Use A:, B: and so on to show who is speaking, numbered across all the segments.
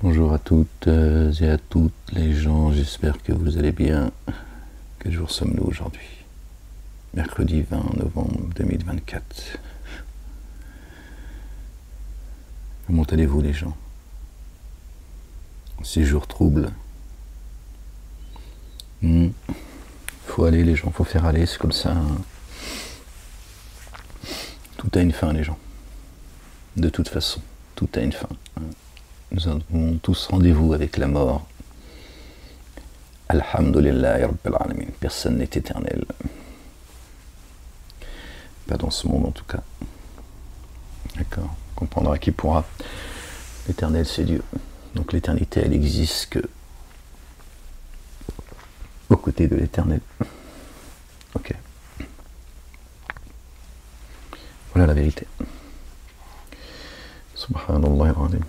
A: Bonjour à toutes et à toutes les gens, j'espère que vous allez bien. Quel jour sommes-nous aujourd'hui? Mercredi 20 novembre 2024. Comment allez-vous les gens? Ces jours troubles. Faut aller les gens, faut faire aller, c'est comme ça. Tout a une fin les gens. De toute façon, tout a une fin. Nous avons tous rendez-vous avec la mort. Alhamdulillah Rabbil Alamin. Personne n'est éternel. Pas dans ce monde en tout cas. D'accord. On comprendra qui pourra. L'éternel c'est Dieu. Donc l'éternité elle existe que aux côtés de l'éternel. Ok. Voilà la vérité. Subhanallah al-Azim.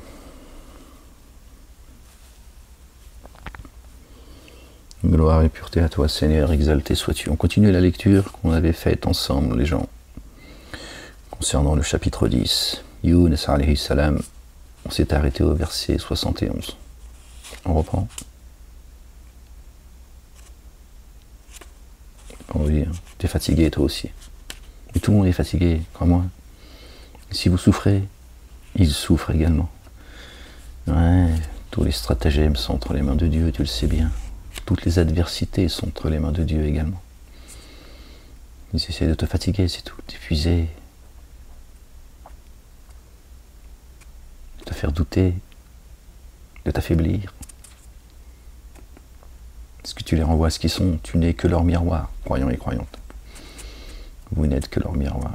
A: Gloire et pureté à toi, Seigneur, exalté sois-tu. On continue la lecture qu'on avait faite ensemble, les gens, concernant le chapitre 10. Yunus alayhi salam, on s'est arrêté au verset 71. On reprend. Oui, t'es fatigué toi aussi. Et tout le monde est fatigué, crois-moi. Si vous souffrez, ils souffrent également. Ouais, tous les stratagèmes sont entre les mains de Dieu, tu le sais bien. Toutes les adversités sont entre les mains de Dieu également. Ils essaient de te fatiguer, c'est tout, t'épuiser, de te faire douter, de t'affaiblir. Est-ce que tu les renvoies à ce qu'ils sont? Tu n'es que leur miroir, croyants et croyantes. Vous n'êtes que leur miroir.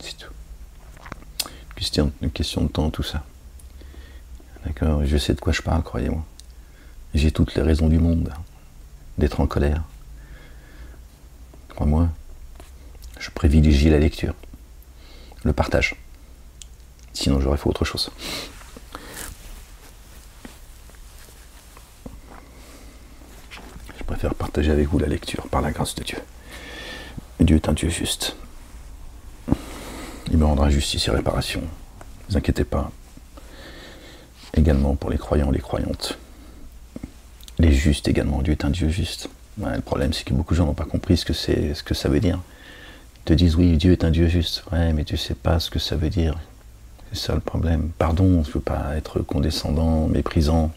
A: C'est tout. Une question de temps, tout ça. D'accord? Je sais de quoi je parle, croyez-moi. J'ai toutes les raisons du monde d'être en colère. Crois-moi, je privilégie la lecture, le partage. Sinon, j'aurais fait autre chose. Je préfère partager avec vous la lecture, par la grâce de Dieu. Et Dieu est un Dieu juste. Il me rendra justice et réparation. Ne vous inquiétez pas. Également pour les croyants et les croyantes. Les justes également. Dieu est un Dieu juste. Ouais, le problème, c'est que beaucoup de gens n'ont pas compris ce que ça veut dire. Ils te disent, oui, Dieu est un Dieu juste. Ouais, mais tu ne sais pas ce que ça veut dire. C'est ça le problème. Pardon, je ne veux pas être condescendant, méprisant.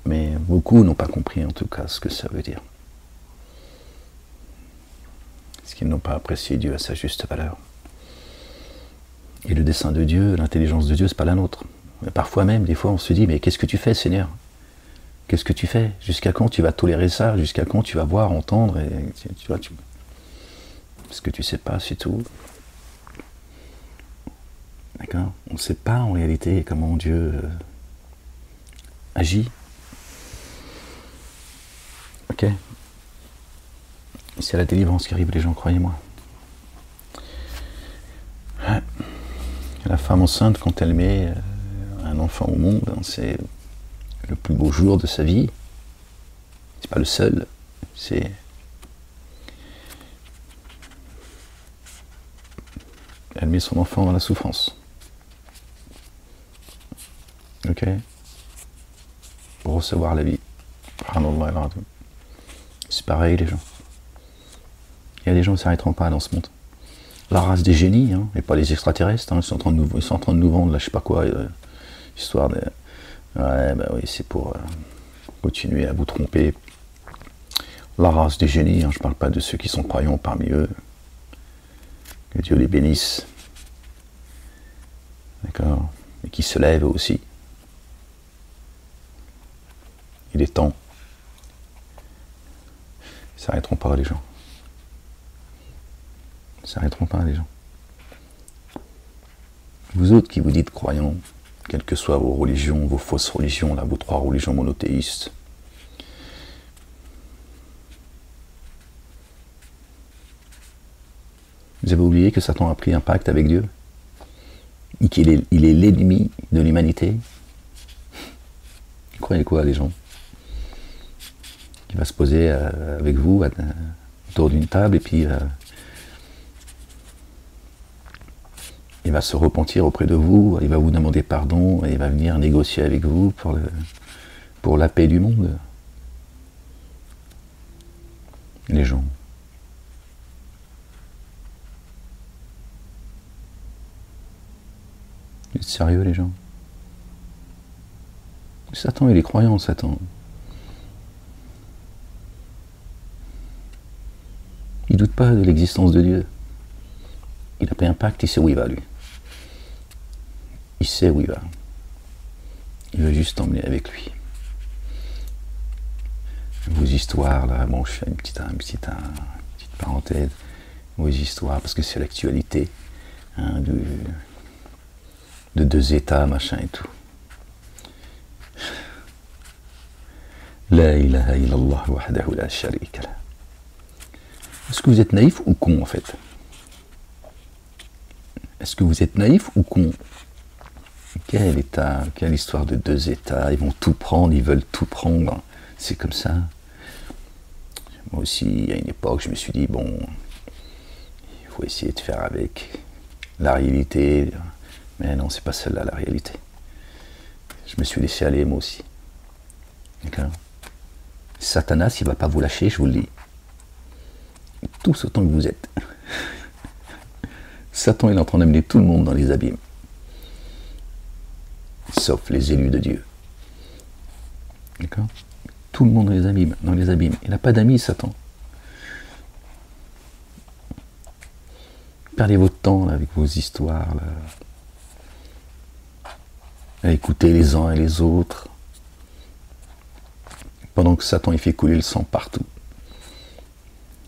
A: Mais beaucoup n'ont pas compris, en tout cas, ce que ça veut dire. Parce qu'ils n'ont pas apprécié Dieu à sa juste valeur. Et le dessein de Dieu, l'intelligence de Dieu, c'est pas la nôtre. Mais parfois même, des fois, on se dit, mais qu'est-ce que tu fais, Seigneur? Qu'est-ce que tu fais? Jusqu'à quand tu vas tolérer ça? Jusqu'à quand tu vas voir, entendre et tu vois, parce que tu sais pas, c'est tout. D'accord? On ne sait pas en réalité comment Dieu agit. Ok? C'est la délivrance qui arrive, les gens, croyez-moi. La femme enceinte, quand elle met un enfant au monde, c'est le plus beau jour de sa vie. C'est pas le seul. C'est elle met son enfant dans la souffrance. Ok? Pour recevoir la vie. C'est pareil, les gens. Il y a des gens qui ne s'arrêteront pas dans ce monde. La race des génies, hein, et pas les extraterrestres, hein, ils sont en train de nous vendre, là, je sais pas quoi, histoire de... Ouais, bah oui, c'est pour continuer à vous tromper. La race des génies, hein, je parle pas de ceux qui sont croyants parmi eux. Que Dieu les bénisse. D'accord? Et qui se lèvent aussi. Il est temps. Ils ne s'arrêteront pas, les gens. Ils ne s'arrêteront pas, les gens. Vous autres qui vous dites croyants, quelles que soient vos religions, vos fausses religions, là, vos 3 religions monothéistes, vous avez oublié que Satan a pris un pacte avec Dieu? Et qu'il est l'ennemi de l'humanité? Vous croyez quoi, les gens? Qui va se poser avec vous autour d'une table et puis il va se repentir auprès de vous, il va vous demander pardon, et il va venir négocier avec vous pour la paix du monde. Les gens. Vous êtes sérieux, les gens? Satan, il est croyant, Satan. Il doute pas de l'existence de Dieu. Il n'a pas un pacte, il sait où il va, lui. Il sait où il va. Il veut juste t'emmener avec lui. Vos histoires, là, bon, je fais une petite parenthèse. Vos histoires, parce que c'est l'actualité, hein, de deux États, machin et tout. La ilaha illallah wahdahu la sharika lah. Est-ce que vous êtes naïf ou con, en fait? Est-ce que vous êtes naïf ou con? Quel État, quelle histoire de deux États, ils vont tout prendre, ils veulent tout prendre, c'est comme ça. Moi aussi, à une époque, je me suis dit, bon, il faut essayer de faire avec la réalité, mais non, c'est pas celle-là la réalité. Je me suis laissé aller, moi aussi. D'accord? Satanas, il va pas vous lâcher, je vous le dis. Tous autant que vous êtes. Satan, il est en train d'amener tout le monde dans les abîmes. Sauf les élus de Dieu. D'accord? Tout le monde dans les abîmes. Il n'a pas d'amis, Satan. Perdez votre temps là, avec vos histoires, là, à écouter les uns et les autres, pendant que Satan il fait couler le sang partout,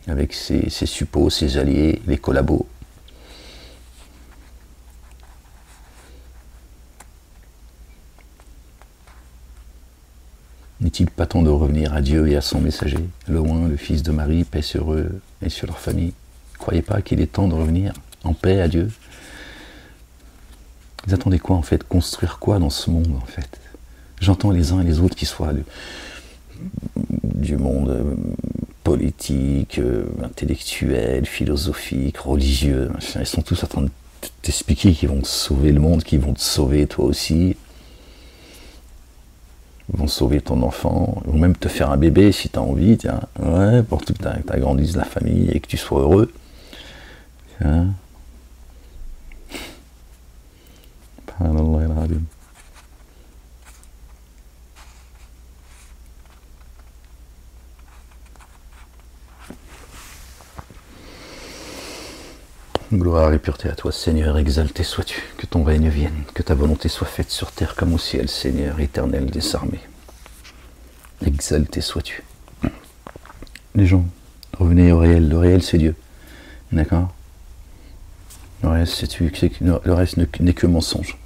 A: avec ses suppôts, ses alliés, les collabos. N'est-il pas temps de revenir à Dieu et à son messager, le oint, le fils de Marie, paix sur eux et sur leur famille? Ne croyez pas qu'il est temps de revenir en paix à Dieu? Vous attendez quoi en fait? Construire quoi dans ce monde en fait? J'entends les uns et les autres qui soient du monde politique, intellectuel, philosophique, religieux, machin. Ils sont tous en train de t'expliquer qu'ils vont sauver le monde, qu'ils vont te sauver toi aussi. Ils vont sauver ton enfant, ils vont même te faire un bébé si tu as envie, tiens, ouais, pour que tu agrandisses la famille et que tu sois heureux. Tiens. Gloire et pureté à toi, Seigneur, exalté sois-tu, que ton règne vienne, que ta volonté soit faite sur terre comme au ciel, Seigneur, éternel des armées. Exalté sois-tu. Les gens, revenez au réel, le réel c'est Dieu, d'accord? Le reste, le reste n'est que mensonge.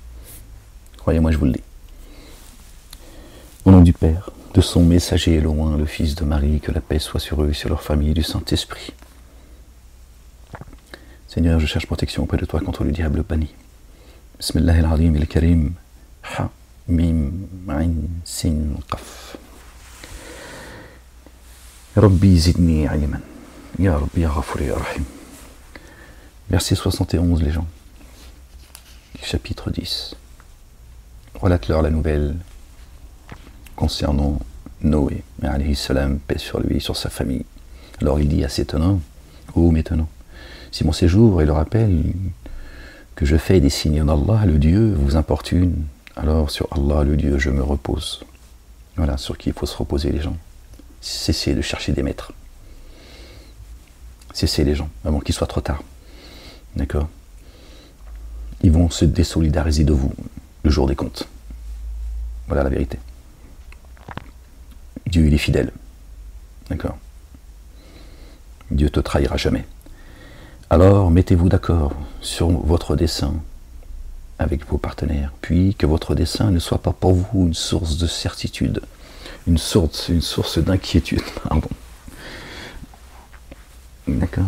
A: Croyez-moi, je vous le dis. Au nom du Père, de son messager loin, le Fils de Marie, que la paix soit sur eux et sur leur famille, du Saint-Esprit. Seigneur, je cherche protection auprès de toi contre le diable banni. Bismillahirrahmanirrahim al-Karim. Ha, mim, ain, sin, qaf. Rabbi zidni ilman. Ya Rabbi ya Ghafur ya Rahim. Verset 71, les gens. Chapitre 10. Relate-leur la nouvelle concernant Noé, alayhi salam, paix sur lui, sur sa famille. Alors il dit à ses tenants, ô mes tenants, si mon séjour et le rappel que je fais des signes d'Allah, le Dieu, vous importune, alors sur Allah, le Dieu, je me repose. Voilà sur qui il faut se reposer, les gens. Cessez de chercher des maîtres. Cessez, les gens, avant qu'il soit trop tard. D'accord? Ils vont se désolidariser de vous le jour des comptes. Voilà la vérité. Dieu, il est fidèle. D'accord? Dieu te trahira jamais. Alors, mettez-vous d'accord sur votre dessein avec vos partenaires, puis que votre dessein ne soit pas pour vous une source de certitude, une source d'inquiétude, pardon. D'accord?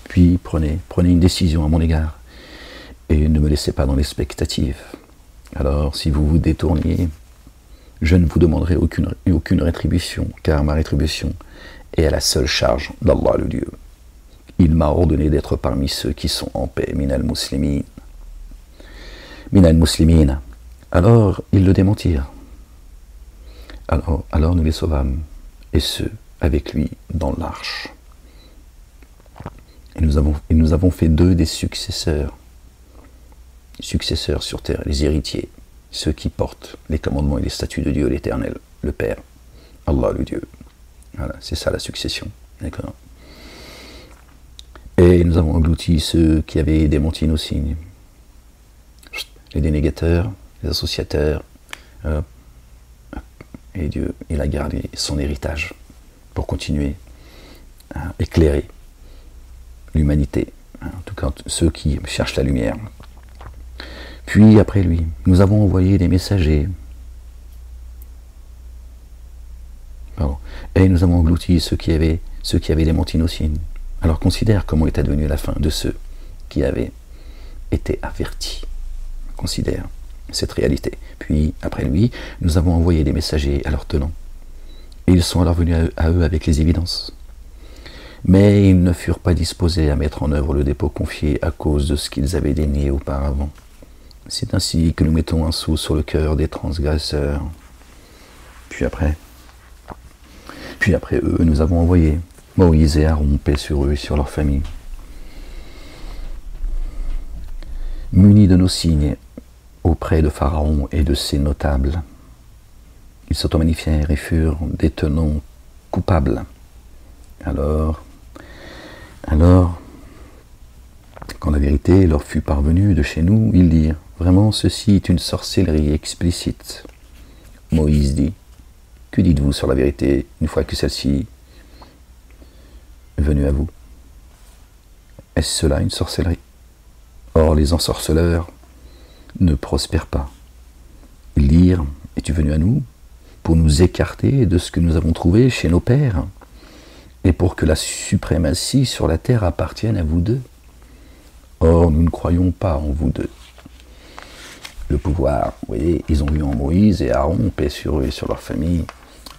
A: Puis prenez une décision à mon égard, et ne me laissez pas dans l'expectative. Alors, si vous vous détourniez, je ne vous demanderai aucune rétribution, car ma rétribution est à la seule charge d'Allah le Dieu. Il m'a ordonné d'être parmi ceux qui sont en paix, minal muslimin, minal muslimina. Alors ils le démentirent. Alors nous les sauvâmes, et ceux avec lui dans l'arche. Et nous avons fait d'eux des successeurs sur terre, les héritiers, ceux qui portent les commandements et les statuts de Dieu l'Éternel, le Père, Allah le Dieu. Voilà, c'est ça la succession. D'accord. Et nous avons englouti ceux qui avaient démenti nos signes, les dénégateurs, les associateurs, et Dieu, il a gardé son héritage pour continuer à éclairer l'humanité, en tout cas ceux qui cherchent la lumière. Puis après lui, nous avons envoyé des messagers. Pardon. Et nous avons englouti ceux qui avaient démenti nos signes. Alors considère comment est advenue la fin de ceux qui avaient été avertis. Considère cette réalité. Puis après lui, nous avons envoyé des messagers à leur tenant. Et ils sont alors venus à eux avec les évidences. Mais ils ne furent pas disposés à mettre en œuvre le dépôt confié à cause de ce qu'ils avaient dénié auparavant. C'est ainsi que nous mettons un sceau sur le cœur des transgresseurs. Puis après eux, nous avons envoyé Moïse et Aaron, paix sur eux et sur leur famille. Munis de nos signes auprès de Pharaon et de ses notables, ils s'auto-magnifièrent et furent des tenants coupables. Alors, quand la vérité leur fut parvenue de chez nous, ils dirent, vraiment ceci est une sorcellerie explicite. Moïse dit, que dites-vous sur la vérité une fois que celle-ci est venue à vous? Est-ce cela une sorcellerie? Or les ensorceleurs ne prospèrent pas. Ils dirent, es-tu venu à nous pour nous écarter de ce que nous avons trouvé chez nos pères et pour que la suprématie sur la terre appartienne à vous deux? Or, nous ne croyons pas en vous deux. Le pouvoir, vous voyez, ils ont vu en Moïse et Aaron, paix sur eux et sur leur famille,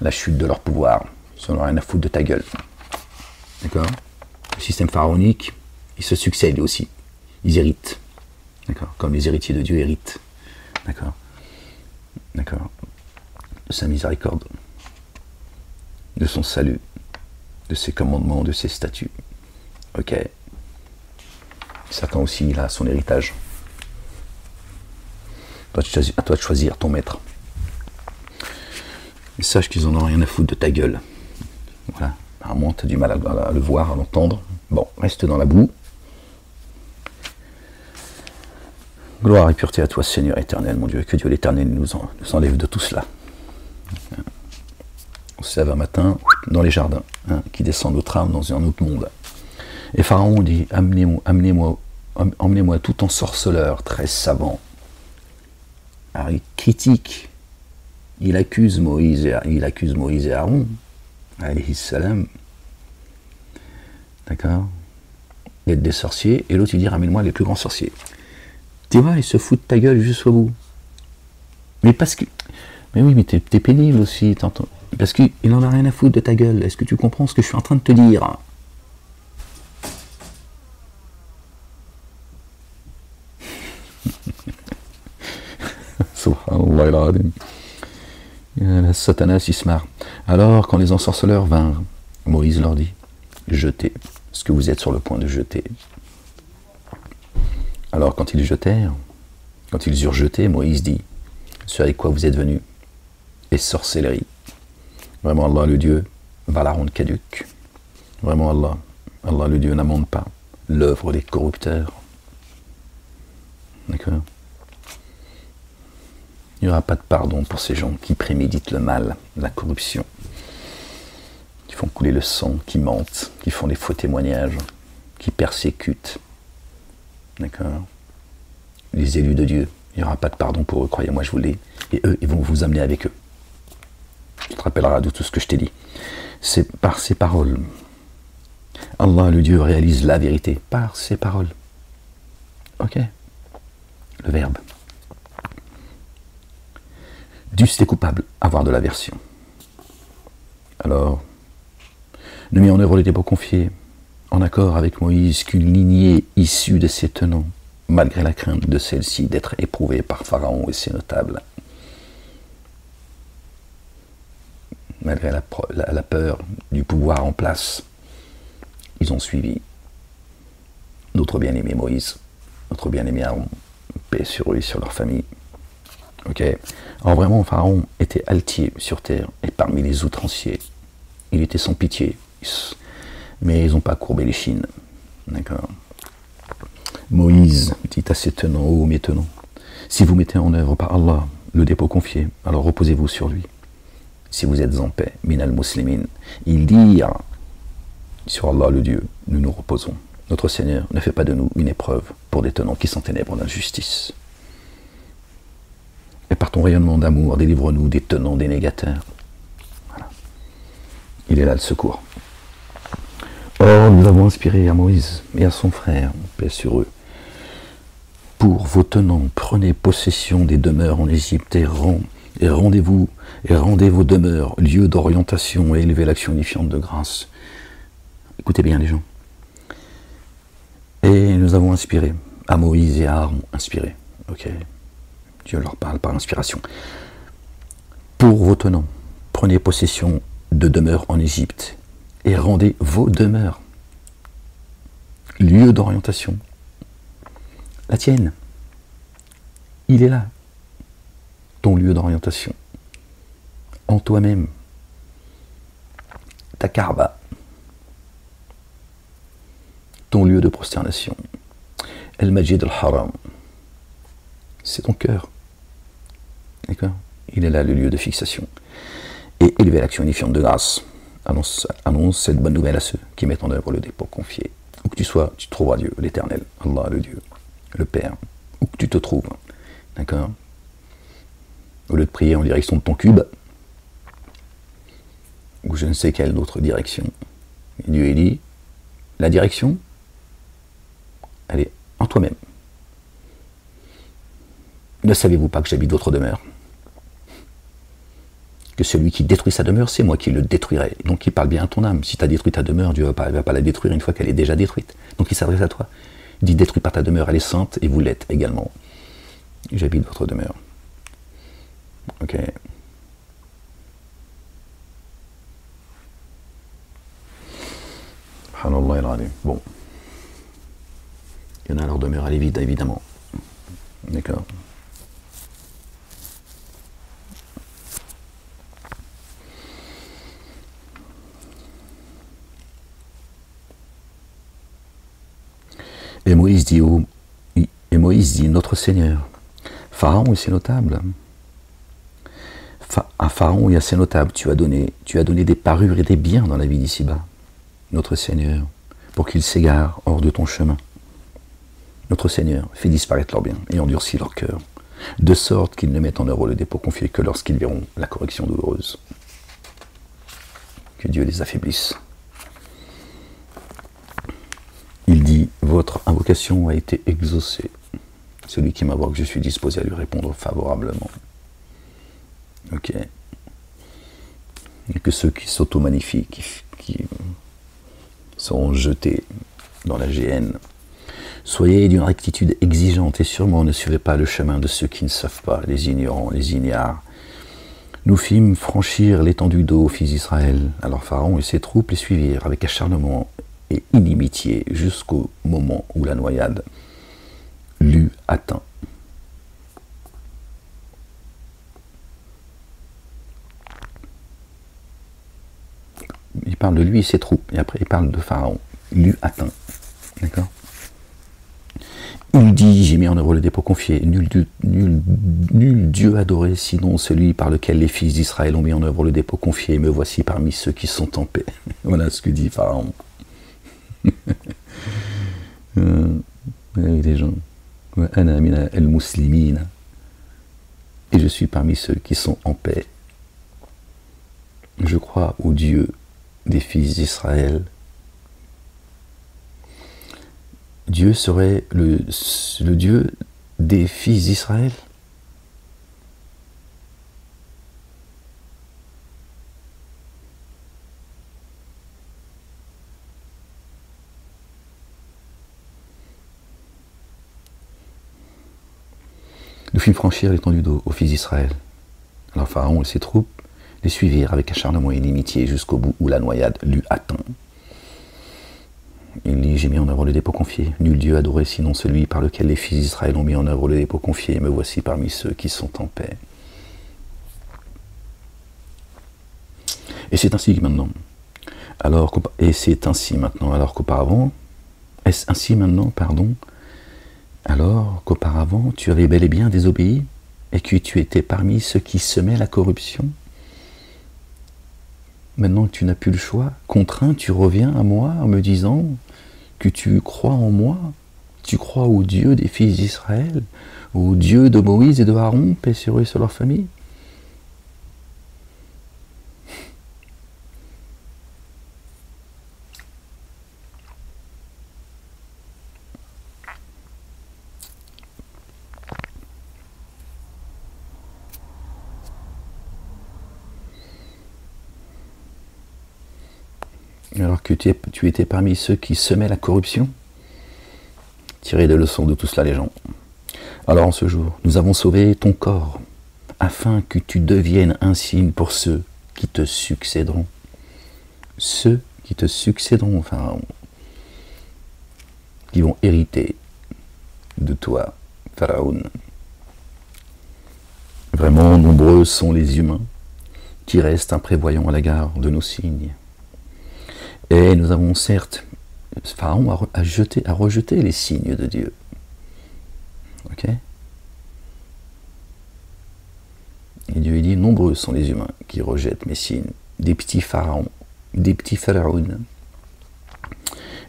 A: la chute de leur pouvoir. Ils n'en ont rien à foutre de ta gueule. D'accord? Le système pharaonique, il se succède aussi. Ils héritent. D'accord? Comme les héritiers de Dieu héritent. D'accord? D'accord? De sa miséricorde, de son salut, de ses commandements, de ses statuts. Ok? Satan aussi, il a son héritage. À toi de choisir ton maître. Et sache qu'ils en ont rien à foutre de ta gueule. Voilà. Apparemment, tu as du mal à le voir, à l'entendre. Bon, reste dans la boue. Gloire et pureté à toi, Seigneur éternel, mon Dieu. Que Dieu l'éternel nous enlève de tout cela. On se lève un matin dans les jardins, qui descend notre âme dans un autre monde. Et Pharaon dit, emmenez-moi tout ensorceleur, très savant. Alors il critique, il accuse Moïse et Aaron, alayhi salam, d'accord, d'être des sorciers, et l'autre il dit, ramène-moi les plus grands sorciers. Tu vois, il se fout de ta gueule jusqu'au bout. Mais parce que, mais oui, mais t'es pénible aussi, t'entends, parce qu'il en a rien à foutre de ta gueule. Est-ce que tu comprends ce que je suis en train de te dire? Satanas il se marre. Alors, quand les ensorceleurs vinrent, Moïse leur dit, jetez ce que vous êtes sur le point de jeter. Alors, quand ils eurent jeté, Moïse dit, ce avec quoi vous êtes venus est sorcellerie. Vraiment, Allah le Dieu va la rendre caduque. Vraiment, Allah le Dieu n'amende pas l'œuvre des corrupteurs. D'accord? Il n'y aura pas de pardon pour ces gens qui préméditent le mal, la corruption, qui font couler le sang, qui mentent, qui font des faux témoignages, qui persécutent. D'accord? Les élus de Dieu, il n'y aura pas de pardon pour eux, croyez-moi, je vous l'ai. Et eux, ils vont vous amener avec eux. Tu te rappelleras de tout ce que je t'ai dit. C'est par ces paroles. Allah, le Dieu, réalise la vérité par ses paroles. Ok? Le verbe. Dussent les coupables avoir de l'aversion. Alors, nous mit en œuvre le dépôt confié, en accord avec Moïse, qu'une lignée issue de ses tenants, malgré la crainte de celle-ci d'être éprouvée par Pharaon et ses notables. Malgré la peur du pouvoir en place, ils ont suivi notre bien-aimé Moïse, notre bien-aimé Aaron, paix sur eux et sur leur famille. Ok. Alors vraiment, Pharaon était altier sur terre et parmi les outranciers. Il était sans pitié, mais ils n'ont pas courbé les chines. D'accord. Moïse dit à ses tenants, ô mes tenants, si vous mettez en œuvre par Allah le dépôt confié, alors reposez-vous sur lui. Si vous êtes en paix, minal muslimin, ils dirent sur Allah le Dieu, nous nous reposons. Notre Seigneur ne fait pas de nous une épreuve pour des tenants qui s'enténèbrent d'injustice. Et par ton rayonnement d'amour, délivre-nous des tenants des négateurs. Voilà. Il est là le secours. Or, nous avons inspiré à Moïse et à son frère, paix sur eux. Pour vos tenants, prenez possession des demeures en Égypte et rendez vos demeures, lieu d'orientation et élevez l'action unifiante de grâce. Écoutez bien les gens. Et nous avons inspiré à Moïse et à Aaron, inspiré. Ok. Dieu leur parle par inspiration. Pour vos tenants, prenez possession de demeures en Égypte et rendez vos demeures, lieu d'orientation. La tienne, il est là, ton lieu d'orientation, en toi-même, ta Kaaba, ton lieu de prosternation, El Majid al-Haram, c'est ton cœur, d'accord? Il est là le lieu de fixation. Et élever l'action unifiante de grâce. Annonce cette bonne nouvelle à ceux qui mettent en œuvre le dépôt confié. Où que tu sois, tu trouveras Dieu, l'Éternel, Allah, le Dieu, le Père, où que tu te trouves, d'accord? Au lieu de prier en direction de ton cube, ou je ne sais quelle autre direction, Dieu dit, la direction, elle est en toi-même. Ne savez-vous pas que j'habite votre demeure? Que celui qui détruit sa demeure, c'est moi qui le détruirai. Donc il parle bien à ton âme. Si tu as détruit ta demeure, Dieu ne va pas la détruire une fois qu'elle est déjà détruite. Donc il s'adresse à toi. Il dit, détruis pas ta demeure, elle est sainte, et vous l'êtes également. J'habite votre demeure. Ok. Bon. Il y en a, leur demeure, elle est vide, évidemment. D'accord. Et Moïse dit, notre Seigneur, Pharaon et ses notables, à Pharaon et à ses notables, tu as donné des parures et des biens dans la vie d'ici-bas, notre Seigneur, pour qu'ils s'égarent hors de ton chemin. Notre Seigneur, fais disparaître leurs biens et endurcis leur cœur, de sorte qu'ils ne mettent en œuvre le dépôt confié que lorsqu'ils verront la correction douloureuse. Que Dieu les affaiblisse. Il dit, votre invocation a été exaucée. Celui qui m'invoque, je suis disposé à lui répondre favorablement. Ok. Et que ceux qui s'auto-magnifient, qui seront jetés dans la géhenne, soyez d'une rectitude exigeante et sûrement ne suivez pas le chemin de ceux qui ne savent pas, les ignorants, les ignares. Nous fîmes franchir l'étendue d'eau aux fils d'Israël. Alors Pharaon et ses troupes les suivirent avec acharnement et inimitié jusqu'au moment où la noyade l'eut atteint. Il parle de lui et ses troupes, et après il parle de Pharaon. L'eut atteint. D'accord? Il dit, j'ai mis en œuvre le dépôt confié, nul Dieu adoré, sinon celui par lequel les fils d'Israël ont mis en œuvre le dépôt confié, me voici parmi ceux qui sont en paix. Voilà ce que dit Pharaon. Les gens. Et je suis parmi ceux qui sont en paix. Je crois au Dieu des fils d'Israël. Dieu serait le Dieu des fils d'Israël? Nous fîmes franchir l'étendue d'eau aux fils d'Israël. Alors Pharaon et ses troupes les suivirent avec acharnement et inimitié jusqu'au bout où la noyade l'eut atteint. Il dit, j'ai mis en œuvre le dépôt confié. Nul Dieu adoré sinon celui par lequel les fils d'Israël ont mis en œuvre le dépôt confié. Me voici parmi ceux qui sont en paix. Et c'est ainsi maintenant. Alors qu'auparavant, est-ce ainsi maintenant, pardon, alors qu'auparavant tu avais bel et bien désobéi et que tu étais parmi ceux qui semaient la corruption? Maintenant que tu n'as plus le choix, contraint, tu reviens à moi en me disant que tu crois en moi, tu crois au Dieu des fils d'Israël, au Dieu de Moïse et de Aaron, paix sur eux et sur leur famille. Alors que tu étais parmi ceux qui semaient la corruption? Tirez des leçons de tout cela, les gens. Alors en ce jour, nous avons sauvé ton corps, afin que tu deviennes un signe pour ceux qui te succéderont. Ceux qui te succéderont, enfin, qui vont hériter de toi, Pharaon. Vraiment nombreux sont les humains qui restent imprévoyants à l'égard de nos signes. Et nous avons certes, Pharaon a rejeté les signes de Dieu. Ok? Et Dieu dit, nombreux sont les humains qui rejettent mes signes, des petits pharaons, des petits pharaons.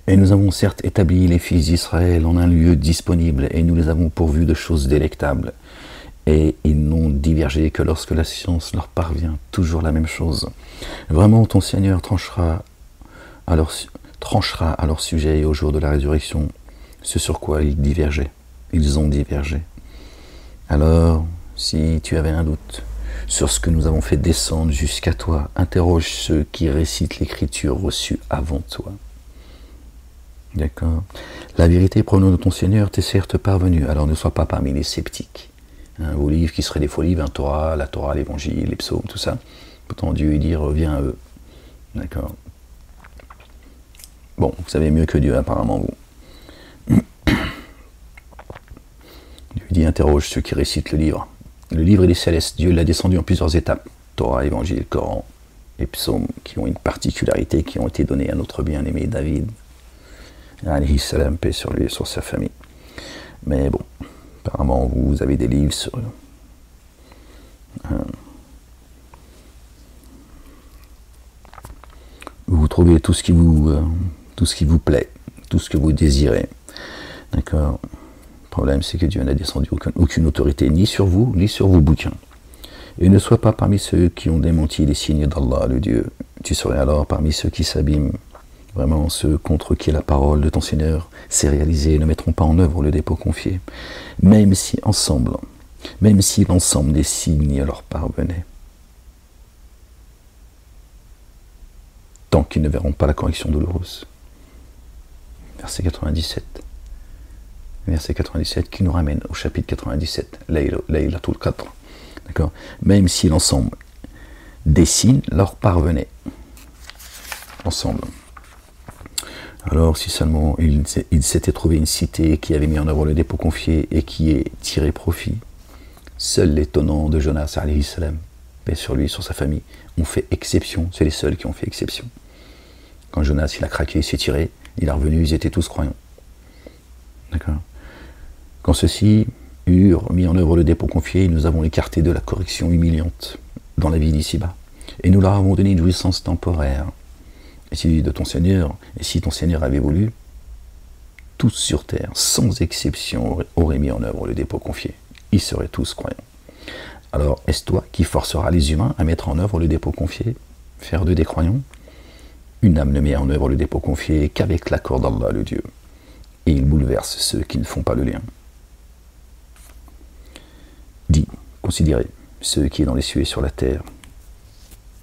A: Et nous avons certes établi les fils d'Israël en un lieu disponible, et nous les avons pourvus de choses délectables. Et ils n'ont divergé que lorsque la science leur parvient, toujours la même chose. Vraiment, ton Seigneur tranchera à leur sujet et au jour de la résurrection ce sur quoi ils divergeaient. Ils ont divergé. Alors, si tu avais un doute sur ce que nous avons fait descendre jusqu'à toi, interroge ceux qui récitent l'écriture reçue avant toi. D'accord? La vérité provenant de ton Seigneur t'est certes parvenue, alors ne sois pas parmi les sceptiques. Vos livres qui seraient des faux livres, la Torah, l'Évangile, les psaumes, tout ça. Pourtant Dieu dit reviens à eux. D'accord? Bon, vous savez mieux que Dieu apparemment, vous. Dieu dit interroge ceux qui récitent le livre. Le livre il est céleste, Dieu l'a descendu en plusieurs étapes. Torah, Évangile, Coran, et psaumes qui ont une particularité, qui ont été donnés à notre bien-aimé David. Alayhi salam, paix sur lui et sur sa famille. Mais bon, apparemment vous avez des livres sur... vous trouvez tout ce qui vous plaît, tout ce que vous désirez. D'accord? Le problème, c'est que Dieu n'a descendu aucune autorité, ni sur vous, ni sur vos bouquins. Et ne sois pas parmi ceux qui ont démenti les signes d'Allah, le Dieu. Tu serais alors parmi ceux qui s'abîment. Vraiment, ceux contre qui la parole de ton Seigneur s'est réalisée ne mettront pas en œuvre le dépôt confié. Même si l'ensemble des signes leur parvenait. Tant qu'ils ne verront pas la correction douloureuse. Verset 97. Verset 97 qui nous ramène au chapitre 97, Laylatul Qadr. D'accord? Même si l'ensemble des signes leur parvenait. Ensemble. Alors si seulement il s'était trouvé une cité qui avait mis en œuvre le dépôt confié et qui ait tiré profit, seuls les tenants de Jonas, alayhi salam, paix sur lui, sur sa famille, ont fait exception. C'est les seuls qui ont fait exception. Quand Jonas il a craqué, il s'est tiré, il est revenu, ils étaient tous croyants. D'accord? Quand ceux-ci eurent mis en œuvre le dépôt confié, nous avons écarté de la correction humiliante dans la vie d'ici-bas. Et nous leur avons donné une jouissance temporaire. Et si ton Seigneur avait voulu, tous sur terre, sans exception, auraient mis en œuvre le dépôt confié. Ils seraient tous croyants. Alors, est-ce toi qui forcera les humains à mettre en œuvre le dépôt confié, faire d'eux des croyants? Une âme ne met en œuvre le dépôt confié qu'avec l'accord d'Allah, le Dieu. Et il bouleverse ceux qui ne font pas le lien. Dis, considérez ceux qui est dans les cieux et sur la terre.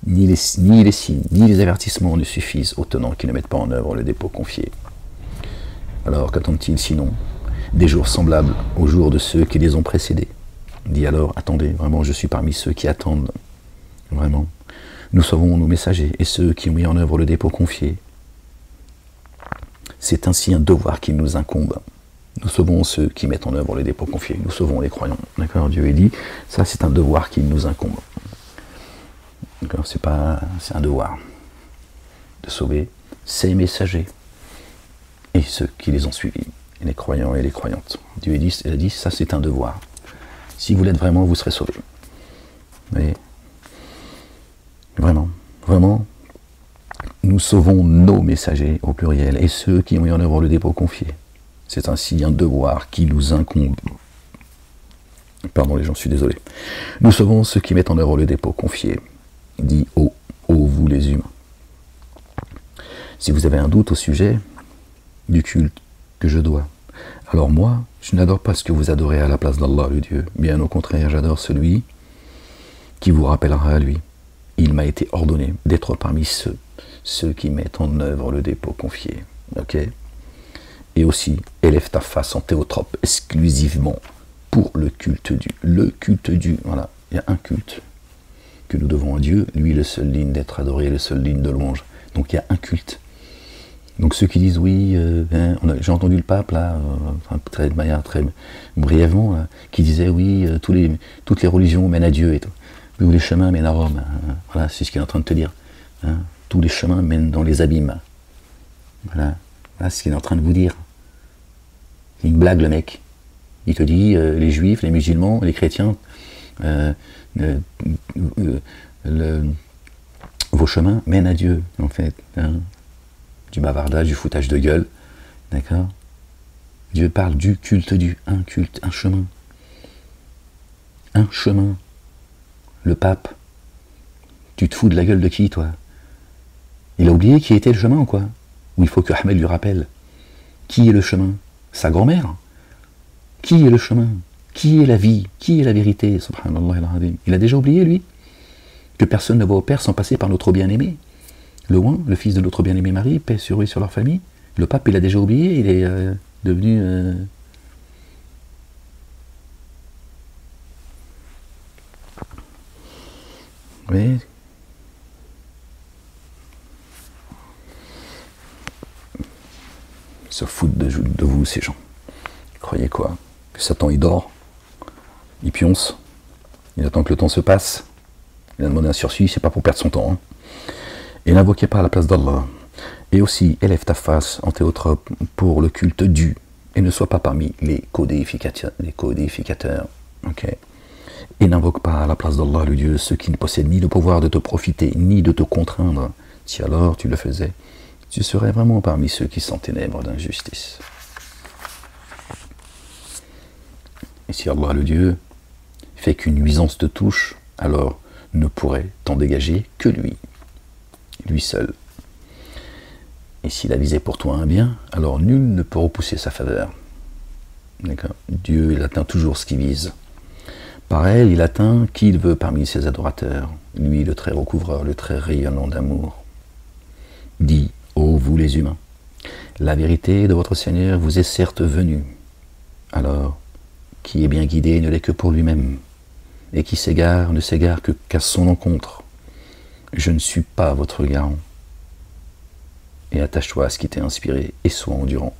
A: Ni les signes, ni les avertissements ne suffisent aux tenants qui ne mettent pas en œuvre le dépôt confié. Alors qu'attendent-ils sinon? Des jours semblables aux jours de ceux qui les ont précédés. Dit alors, attendez, vraiment, je suis parmi ceux qui attendent. Vraiment. Nous sauvons nos messagers et ceux qui ont mis en œuvre le dépôt confié. C'est ainsi un devoir qui nous incombe. Nous sauvons ceux qui mettent en œuvre le dépôt confié. Nous sauvons les croyants. D'accord? Dieu est dit, ça c'est un devoir qui nous incombe. D'accord? C'est un devoir de sauver ces messagers et ceux qui les ont suivis, les croyants et les croyantes. Dieu a dit, ça c'est un devoir. Si vous l'êtes vraiment, vous serez sauvés. Vous voyez? Vraiment, vraiment, nous sauvons nos messagers au pluriel et ceux qui ont mis en œuvre le dépôt confié. C'est ainsi un devoir qui nous incombe. Pardon les gens, je suis désolé. Nous sauvons ceux qui mettent en œuvre le dépôt confié. Dit ô vous les humains. Si vous avez un doute au sujet du culte que je dois, alors moi, je n'adore pas ce que vous adorez à la place d'Allah le Dieu. Bien au contraire, j'adore celui qui vous rappellera à lui. Il m'a été ordonné d'être parmi ceux qui mettent en œuvre le dépôt confié. Ok? Et aussi, élève ta face en théotrope exclusivement pour le culte du. Le culte du. Voilà, il y a un culte que nous devons à Dieu, lui le seul digne d'être adoré, le seul digne de louange. Donc il y a un culte. Donc ceux qui disent oui, j'ai entendu le pape là, de manière très brièvement, là, qui disait oui, toutes les religions mènent à Dieu et tout. Tous les chemins mènent à Rome. Voilà, c'est ce qu'il est en train de te dire. Hein. Tous les chemins mènent dans les abîmes. Voilà, c'est ce qu'il est en train de vous dire. C'est une blague le mec. Il te dit, les juifs, les musulmans, les chrétiens, vos chemins mènent à Dieu, en fait. Hein. Du bavardage, du foutage de gueule. D'accord? Dieu parle du culte un culte, un chemin. Un chemin. Le pape, tu te fous de la gueule de qui, toi? Il a oublié qui était le chemin ou quoi? Ou il faut que Ahmed lui rappelle? Qui est le chemin? Sa grand-mère? Qui est le chemin? Qui est la vie? Qui est la vérité? Subhanallah al-Azim. Il a déjà oublié, lui, que personne ne va au Père sans passer par notre bien-aimé. Le Oint, le fils de notre bien-aimé Marie, paix sur eux et sur leur famille. Le pape, il a déjà oublié, il est devenu... Oui. Ils se foutent de vous, ces gens. Croyez quoi? Que Satan, il dort, il pionce, il attend que le temps se passe, il a demandé un sursis, c'est pas pour perdre son temps. Hein. Et n'invoquez pas à la place d'Allah. Et aussi, élève ta face en théotrope pour le culte du, et ne sois pas parmi les codéificateurs. Okay. Et n'invoque pas à la place d'Allah le Dieu ceux qui ne possèdent ni le pouvoir de te profiter, ni de te contraindre. Si alors tu le faisais, tu serais vraiment parmi ceux qui sont ténèbres d'injustice. Et si Allah le Dieu fait qu'une nuisance te touche, alors ne pourrait t'en dégager que lui seul. Et s'il a visé pour toi un bien, alors nul ne peut repousser sa faveur. D'accord? Dieu, il atteint toujours ce qu'il vise. Par elle, il atteint qui il veut parmi ses adorateurs, lui le très recouvreur, le très rayonnant d'amour. Dit, ô vous les humains, la vérité de votre Seigneur vous est certes venue. Alors, qui est bien guidé ne l'est que pour lui-même, et qui s'égare ne s'égare qu'à son encontre. Je ne suis pas votre garant. Et attache-toi à ce qui t'est inspiré, et sois endurant,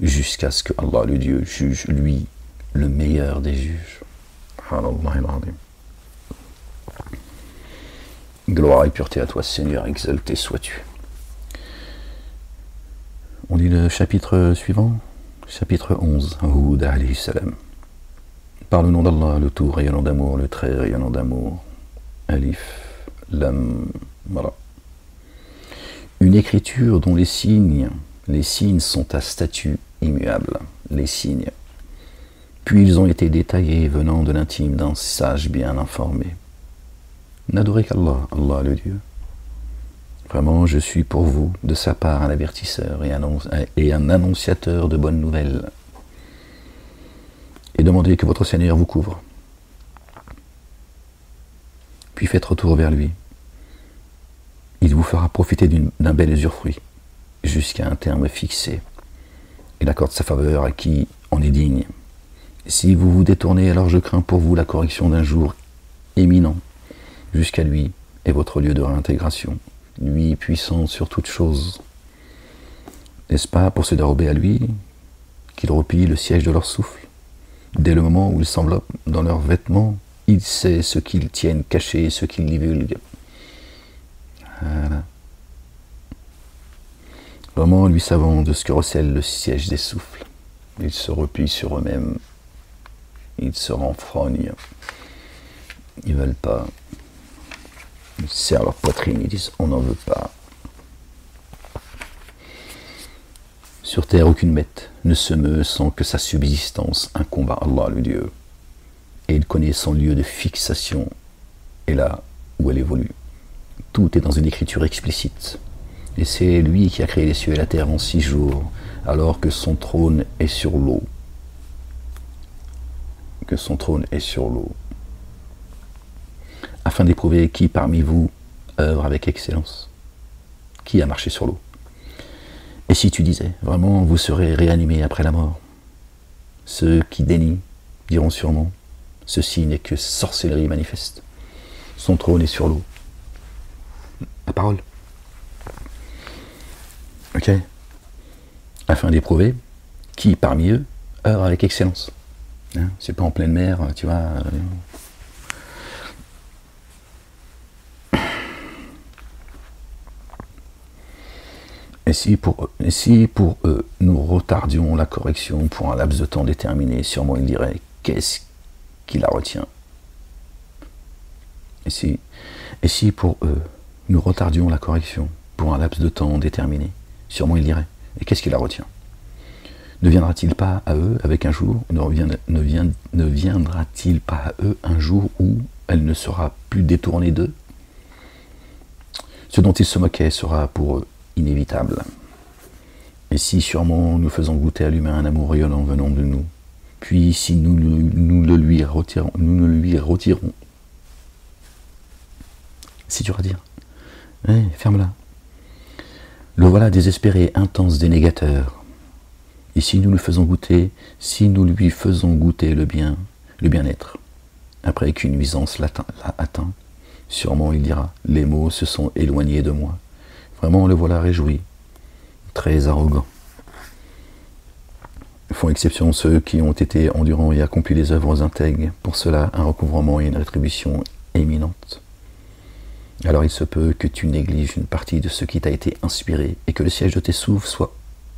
A: jusqu'à ce que Allah le Dieu juge, lui, le meilleur des juges. Gloire et pureté à toi, Seigneur, exalté sois-tu. On lit le chapitre suivant, chapitre 11, Hud alayhi salam. Par le nom d'Allah, le tout rayonnant d'amour, le très rayonnant d'amour. Alif, Lam, voilà. Une écriture dont les signes sont à statut immuable, les signes. Puis ils ont été détaillés venant de l'intime d'un sage bien informé. N'adorez qu'Allah, Allah le Dieu. Vraiment, je suis pour vous, de sa part, un avertisseur et un annonciateur de bonnes nouvelles. Et demandez que votre Seigneur vous couvre. Puis faites retour vers lui. Il vous fera profiter d'un bel usufruit, jusqu'à un terme fixé. Il accorde sa faveur à qui en est digne. Si vous vous détournez, alors je crains pour vous la correction d'un jour éminent. Jusqu'à lui est votre lieu de réintégration, lui puissant sur toute chose. N'est-ce pas pour se dérober à lui qu'il replie le siège de leur souffle? Dès le moment où ils s'enveloppent dans leurs vêtements, il sait ce qu'ils tiennent caché, ce qu'ils divulguent. Voilà. Vraiment, lui savant de ce que recèle le siège des souffles, ils se replient sur eux-mêmes, ils se renfrognent, ils veulent pas, ils serrent leur poitrine, ils disent on n'en veut pas. Sur terre, aucune bête ne se meut sans que sa subsistance incombe à Allah le Dieu, et il connaît son lieu de fixation, et là où elle évolue. Tout est dans une écriture explicite. Et c'est lui qui a créé les cieux et la terre en 6 jours, alors que son trône est sur l'eau. Que son trône est sur l'eau. Afin d'éprouver qui parmi vous œuvre avec excellence. Qui a marché sur l'eau? Et si tu disais, vraiment, vous serez réanimés après la mort? Ceux qui dénient diront sûrement, ceci n'est que sorcellerie manifeste. Son trône est sur l'eau. La parole. Ok. Afin d'éprouver qui parmi eux œuvre avec excellence. Hein, c'est pas en pleine mer, tu vois. Et si pour eux nous retardions la correction pour un laps de temps déterminé, sûrement ils diraient qu'est-ce qui la retient? Et si pour eux nous retardions la correction pour un laps de temps déterminé, sûrement il dirait, et qu'est-ce qui la retient? Ne viendra-t-il pas à eux avec un jour, ne viendra-t-il pas à eux un jour où elle ne sera plus détournée d'eux? Ce dont ils se moquaient sera pour eux inévitable. Et si sûrement nous faisons goûter à l'humain un amour rayonnant venant de nous, puis si nous le lui retirons, si tu vas dire, ferme-la. Le voilà désespéré, intense, dénégateur. Et si nous lui faisons goûter le bien-être, après qu'une nuisance l'a atteint, sûrement il dira, les mots se sont éloignés de moi. Vraiment, le voilà réjoui, très arrogant. Font exception ceux qui ont été endurants et accompli les œuvres intègres, pour cela un recouvrement et une rétribution éminente. Alors il se peut que tu négliges une partie de ce qui t'a été inspiré et que le siège de tes souffles soit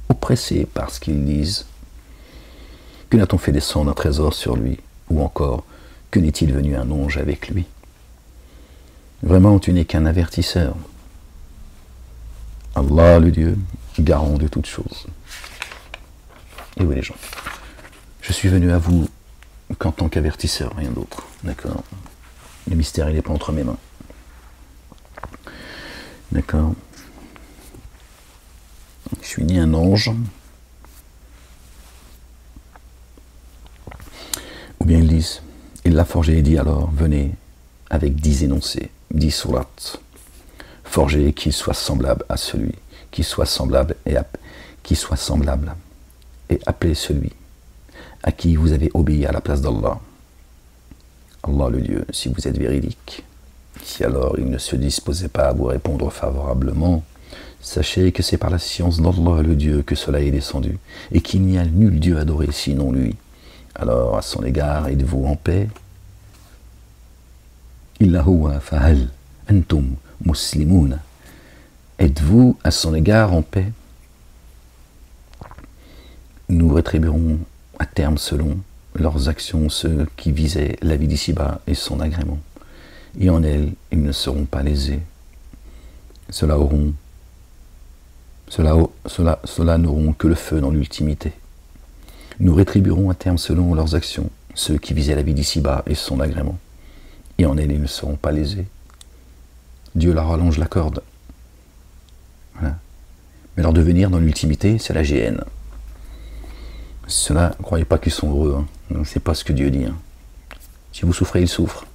A: oppressé par ce qu'ils disent. Que n'a-t-on fait descendre un trésor sur lui? Ou encore, que n'est-il venu un ange avec lui? Vraiment, tu n'es qu'un avertisseur. Allah, le Dieu, garant de toutes choses. Et oui les gens, je suis venu à vous qu'en tant qu'avertisseur, rien d'autre. D'accord? Le mystère, il n'est pas entre mes mains. D'accord? Je suis ni un ange, ou bien ils disent, il l'a forgé et dit alors, venez avec 10 énoncés, 10 sourates, forgé qu'il soit semblable à celui, qui soit semblable et appelez celui à qui vous avez obéi à la place d'Allah. Allah le Dieu, si vous êtes véridique. Si alors il ne se disposait pas à vous répondre favorablement, sachez que c'est par la science d'Allah le Dieu que cela est descendu, et qu'il n'y a nul Dieu adoré sinon lui. Alors à son égard, êtes-vous en paix? Illa huwa fahal antum muslimun. Êtes-vous à son égard en paix? Nous rétribuerons à terme selon leurs actions ceux qui visaient la vie d'ici-bas et son agrément. Et en elle, ils ne seront pas lésés. Cela n'auront que le feu dans l'ultimité. Nous rétribuerons à terme selon leurs actions ceux qui visaient la vie d'ici-bas et son agrément. Et en elle, ils ne seront pas lésés. Dieu leur allonge la corde. Voilà. Mais leur devenir dans l'ultimité, c'est la géhenne. Cela, ne croyez pas qu'ils sont heureux. Hein. C'est pas ce que Dieu dit. Hein. Si vous souffrez, ils souffrent.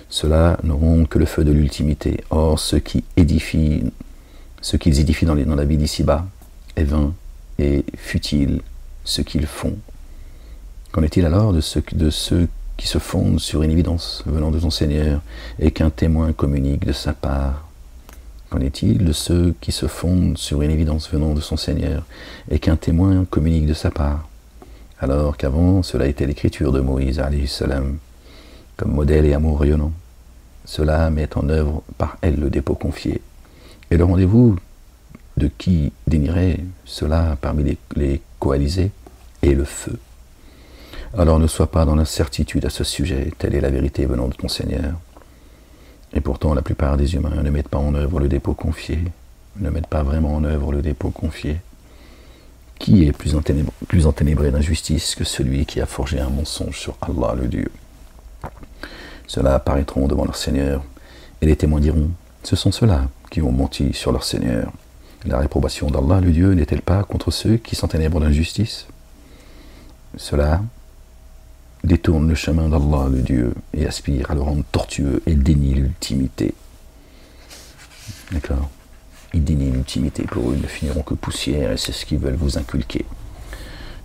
A: Ceux-là n'auront que le feu de l'ultimité. Or, ce qu'ils édifient dans la vie d'ici-bas est vain et futile ce qu'ils font. Qu'en est-il alors de ceux qui se fondent sur une évidence venant de ton Seigneur et qu'un témoin communique de sa part? Qu'en est-il de ceux qui se fondent sur une évidence venant de son Seigneur et qu'un témoin communique de sa part? Alors qu'avant, cela était l'écriture de Moïse, alayhi salam, comme modèle et amour rayonnant. Cela met en œuvre par elle le dépôt confié. Et le rendez-vous de qui dénierait cela parmi les coalisés est le feu. Alors ne sois pas dans l'incertitude à ce sujet, telle est la vérité venant de ton Seigneur. Et pourtant la plupart des humains ne mettent pas en œuvre le dépôt confié, ne mettent pas vraiment en œuvre le dépôt confié. Qui est plus enténébré d'injustice que celui qui a forgé un mensonge sur Allah le Dieu? Ceux-là apparaîtront devant leur Seigneur, et les témoins diront, ce sont ceux-là qui ont menti sur leur Seigneur. La réprobation d'Allah le Dieu n'est-elle pas contre ceux qui s'enténèbrent d'injustice? Ceux-là détournent le chemin d'Allah le Dieu et aspirent à le rendre tortueux et dénient l'ultimité. D'accord? Ils dénient l'ultimité, pour eux, ils ne finiront que poussière, et c'est ce qu'ils veulent vous inculquer.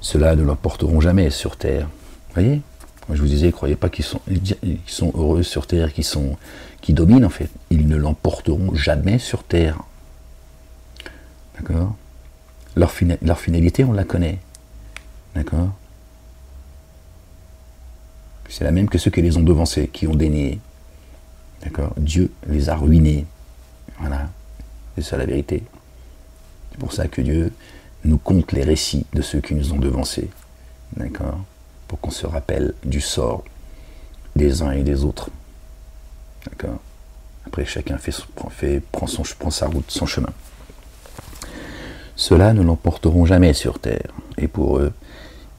A: Ceux-là ne l'emporteront jamais sur terre. Voyez? Moi, je vous disais, croyez pas qu'ils sont heureux sur terre, qui dominent en fait. Ils ne l'emporteront jamais sur terre. D'accord? Leur finalité, on la connaît. D'accord? C'est la même que ceux qui les ont devancés, qui ont dénié. D'accord? Dieu les a ruinés. Voilà. C'est ça la vérité. C'est pour ça que Dieu nous conte les récits de ceux qui nous ont devancés. D'accord? Pour qu'on se rappelle du sort des uns et des autres. D'accord? Après, chacun prend sa route, son chemin. Ceux-là ne l'emporteront jamais sur terre. Et pour eux,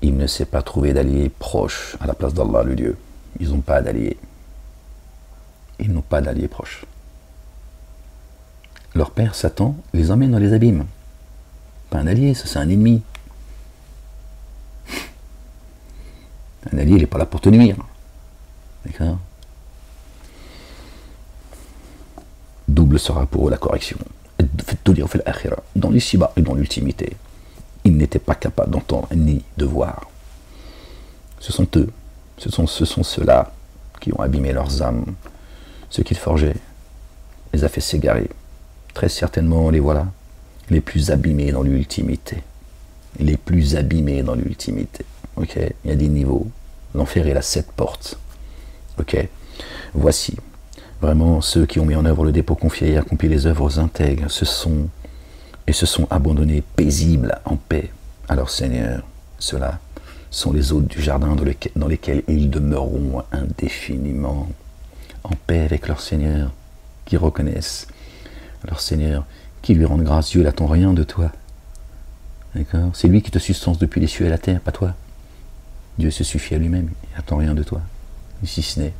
A: il ne s'est pas trouvé d'alliés proches à la place d'Allah le Dieu. Ils n'ont pas d'alliés. Ils n'ont pas d'alliés proches. Leur père Satan les emmène dans les abîmes. Pas un allié, ça c'est un ennemi. Un allié, il n'est pas là pour te nuire. D'accord? Double sera pour eux la correction. Dans l'ici-bas et dans l'ultimité. Ils n'étaient pas capables d'entendre ni de voir. Ce sont eux, ce sont ceux-là qui ont abîmé leurs âmes. Ce qu'ils forgeaient les a fait s'égarer. Très certainement, les voilà, les plus abîmés dans l'ultimité. Les plus abîmés dans l'ultimité. Ok? Il y a des niveaux. L'enfer est à 7 portes. Ok? Voici, vraiment, ceux qui ont mis en œuvre le dépôt confié et accompli les œuvres intègres, se sont abandonnés paisibles en paix à leur Seigneur. Ceux-là sont les hôtes du jardin dans lesquels ils demeureront indéfiniment, en paix avec leur Seigneur, qui reconnaissent leur Seigneur, qui lui rendent grâce. Dieu n'attend rien de toi. D'accord? C'est lui qui te substance depuis les cieux et la terre, pas toi. Dieu se suffit à lui-même, il n'attend rien de toi. Si ce n'est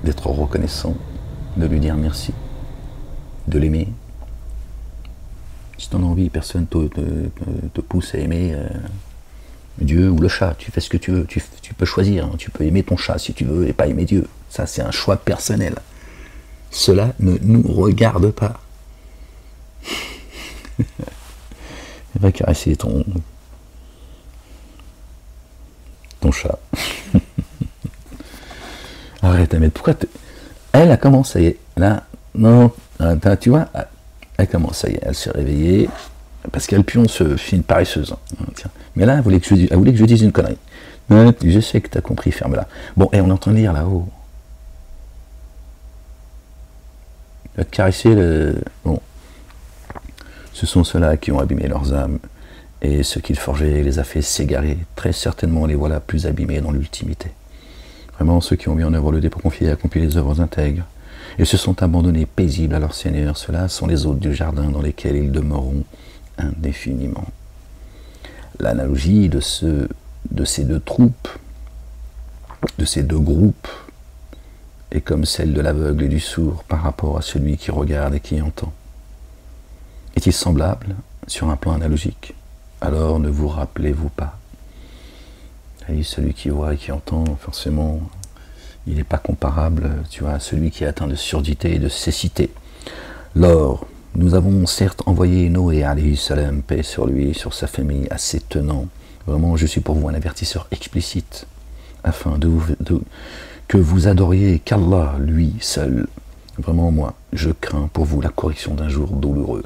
A: d'être reconnaissant, de lui dire merci, de l'aimer. Si tu en as envie, personne te pousse à aimer Dieu ou le chat. Tu fais ce que tu veux, tu peux choisir. Hein. Tu peux aimer ton chat si tu veux et pas aimer Dieu. Ça, c'est un choix personnel. Cela ne nous regarde pas. Va caresser ton chat. Arrête, mais pourquoi elle a commencé, ça y est, là, non, tu vois, elle commence, ça y est, elle s'est réveillée, parce qu'elle pionce, fine paresseuse. Tiens. Mais là, elle voulait que je dise une connerie. Je sais que tu as compris, ferme-la. Bon, et on est en train de lire là-haut. Va te caresser le... Bon. Ce sont ceux-là qui ont abîmé leurs âmes, et ce qu'ils forgeaient les a fait s'égarer. Très certainement, les voilà plus abîmés dans l'ultimité. Vraiment, ceux qui ont mis en œuvre le dépôt confié et accompli les œuvres intègres, et se sont abandonnés paisibles à leur Seigneur, ceux-là sont les hôtes du jardin dans lesquels ils demeureront indéfiniment. L'analogie de ces deux troupes, de ces deux groupes, est comme celle de l'aveugle et du sourd par rapport à celui qui regarde et qui entend. Est-il semblable sur un plan analogique? Alors ne vous rappelez-vous pas? Et celui qui voit et qui entend, forcément, il n'est pas comparable, tu vois, à celui qui est atteint de surdité et de cécité. Lors, nous avons certes envoyé Noé, alayhi salam, paix sur lui et sur sa famille, à ses tenants, Vraiment, je suis pour vous un avertisseur explicite, afin que vous adoriez qu'Allah, lui seul. Vraiment, moi, je crains pour vous la correction d'un jour douloureux.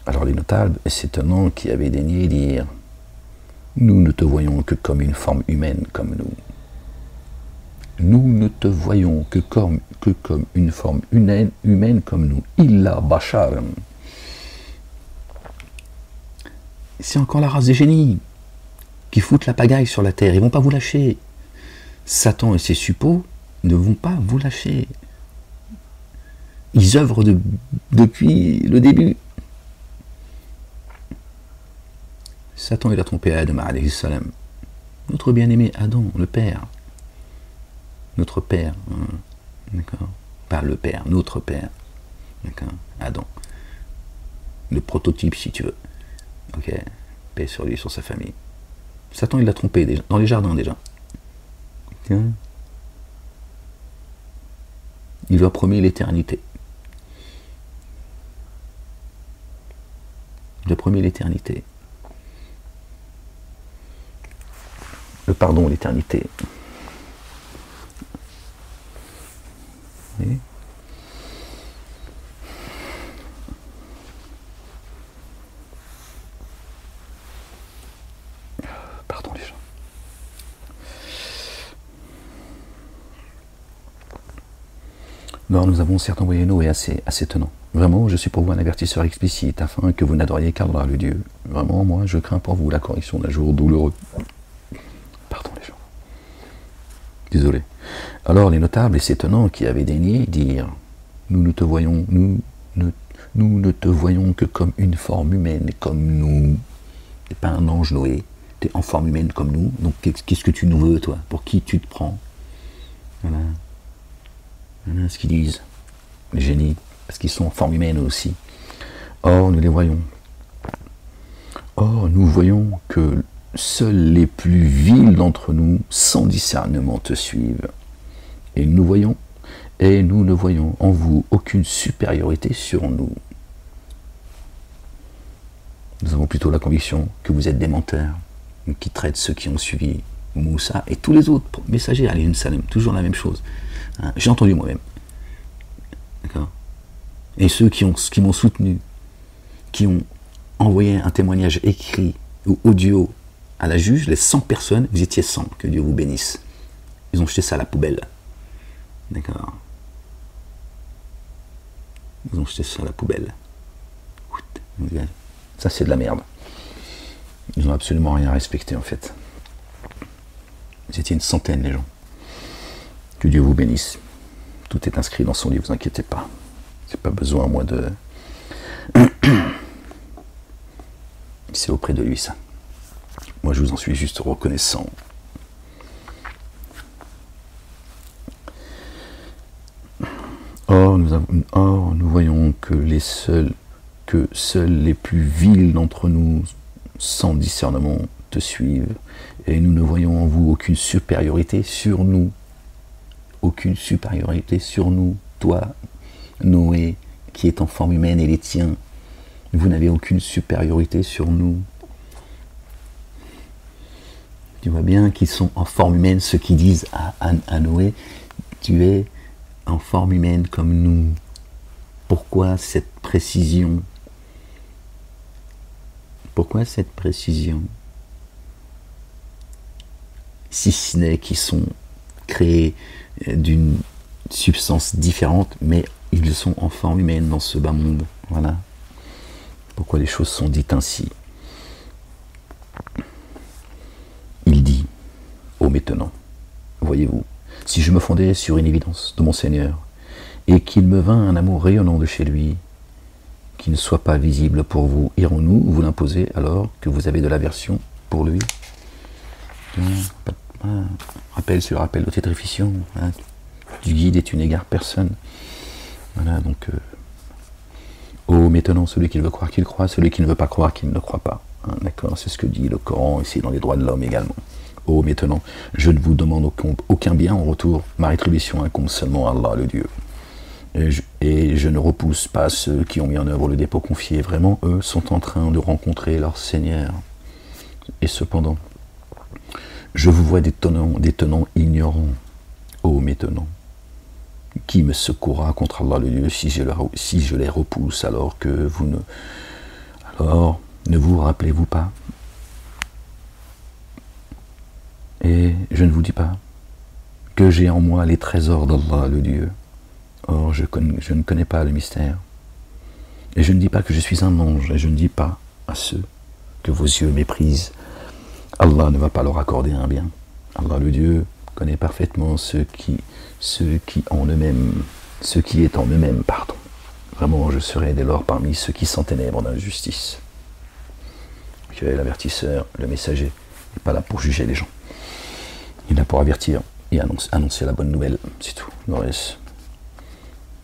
A: Alors les notables, s'étonnant qui avaient daigné dire, nous ne te voyons que comme une forme humaine comme nous. Nous ne te voyons que comme une forme humaine comme nous. Illa basharam. C'est encore la race des génies qui foutent la pagaille sur la terre. Ils ne vont pas vous lâcher. Satan et ses suppôts ne vont pas vous lâcher. Ils œuvrent depuis le début. Satan, il a trompé Adam, alayhi salam. Notre bien-aimé Adam, le Père. Notre Père. D'accord. Pas le Père, notre Père. D'accord. Adam. Le prototype, si tu veux. Ok. Paix sur lui, sur sa famille. Satan, il l'a trompé déjà, dans les jardins déjà. Okay. Il lui a promis l'éternité. Il lui a promis l'éternité. Le pardon, l'éternité. Oui. Pardon les gens. Non, nous avons certes envoyé Noé assez étonnant. Vraiment, je suis pour vous un avertisseur explicite, afin que vous n'adoriez qu'Allah le Dieu. Vraiment, moi, je crains pour vous la correction d'un jour douloureux. Pardon les gens. Désolé. Alors les notables et s'étonnant qui avaient daigné dire, nous ne te voyons que comme une forme humaine, comme nous. T'es pas un ange Noé, t'es en forme humaine comme nous, donc qu'est-ce que tu nous veux toi? Pour qui tu te prends? Voilà. Voilà ce qu'ils disent, les génies, parce qu'ils sont en forme humaine aussi. Or, nous les voyons. Or, nous voyons que seuls les plus vils d'entre nous, sans discernement, te suivent. Et nous ne voyons en vous aucune supériorité sur nous. Nous avons plutôt la conviction que vous êtes des menteurs, qui traitent ceux qui ont suivi Moussa et tous les autres messagers, alayhi salam, toujours la même chose. Hein, j'ai entendu moi-même. D'accord. Et ceux qui m'ont soutenu, qui ont envoyé un témoignage écrit ou audio à la juge, les 100 personnes, vous étiez 100, que Dieu vous bénisse. Ils ont jeté ça à la poubelle. D'accord. Ils ont jeté ça à la poubelle. Ça, c'est de la merde. Ils n'ont absolument rien respecté, en fait. Vous étiez une centaine, les gens. Que Dieu vous bénisse. Tout est inscrit dans son livre, ne vous inquiétez pas. C'est pas besoin, moi, de... C'est auprès de lui, ça. Moi, je vous en suis juste reconnaissant. Or, nous voyons que seuls les plus vils d'entre nous, sans discernement, te suivent, et nous ne voyons en vous aucune supériorité sur nous. Aucune supériorité sur nous. Toi, Noé, qui est en forme humaine, et les tiens, vous n'avez aucune supériorité sur nous. Tu vois bien qu'ils sont en forme humaine, ceux qui disent à Noé, tu es en forme humaine comme nous. Pourquoi cette précision? Pourquoi cette précision? Si ce n'est qu'ils sont créés d'une substance différente, mais ils sont en forme humaine dans ce bas monde. Voilà. Pourquoi les choses sont dites ainsi. Il dit, ô maintenant, voyez-vous, si je me fondais sur une évidence de mon Seigneur, et qu'il me vint un amour rayonnant de chez lui, qui ne soit pas visible pour vous, irons-nous vous l'imposer alors que vous avez de l'aversion pour lui? Rappel sur rappel de tétrification, hein. Tu guides et tu n'égares personne. Voilà, donc, ô maintenant, celui qui veut croire qu'il croit, celui qui ne veut pas croire qu'il ne croit pas. Hein, d'accord, c'est ce que dit le Coran, ici dans les droits de l'homme également. Ô maintenant, je ne vous demande aucun bien en retour, ma rétribution incombe seulement à Allah le Dieu. Et je ne repousse pas ceux qui ont mis en œuvre le dépôt confié. Vraiment, eux sont en train de rencontrer leur Seigneur. Et cependant, je vous vois des tenants ignorants, ô mes tenants. Qui me secourra contre Allah le Dieu si je les repousse alors ne vous rappelez-vous pas? Et je ne vous dis pas que j'ai en moi les trésors d'Allah le Dieu. Or je ne connais pas le mystère. Et je ne dis pas que je suis un ange, et je ne dis pas à ceux que vos yeux méprisent. Allah ne va pas leur accorder un bien. Allah le Dieu connaît parfaitement ce qui est en eux-mêmes, pardon. Vraiment, je serai dès lors parmi ceux qui s'enténèbrent d'injustice. L'avertisseur, le messager, n'est pas là pour juger les gens. Il est là pour avertir et annoncer la bonne nouvelle, c'est tout. Le reste,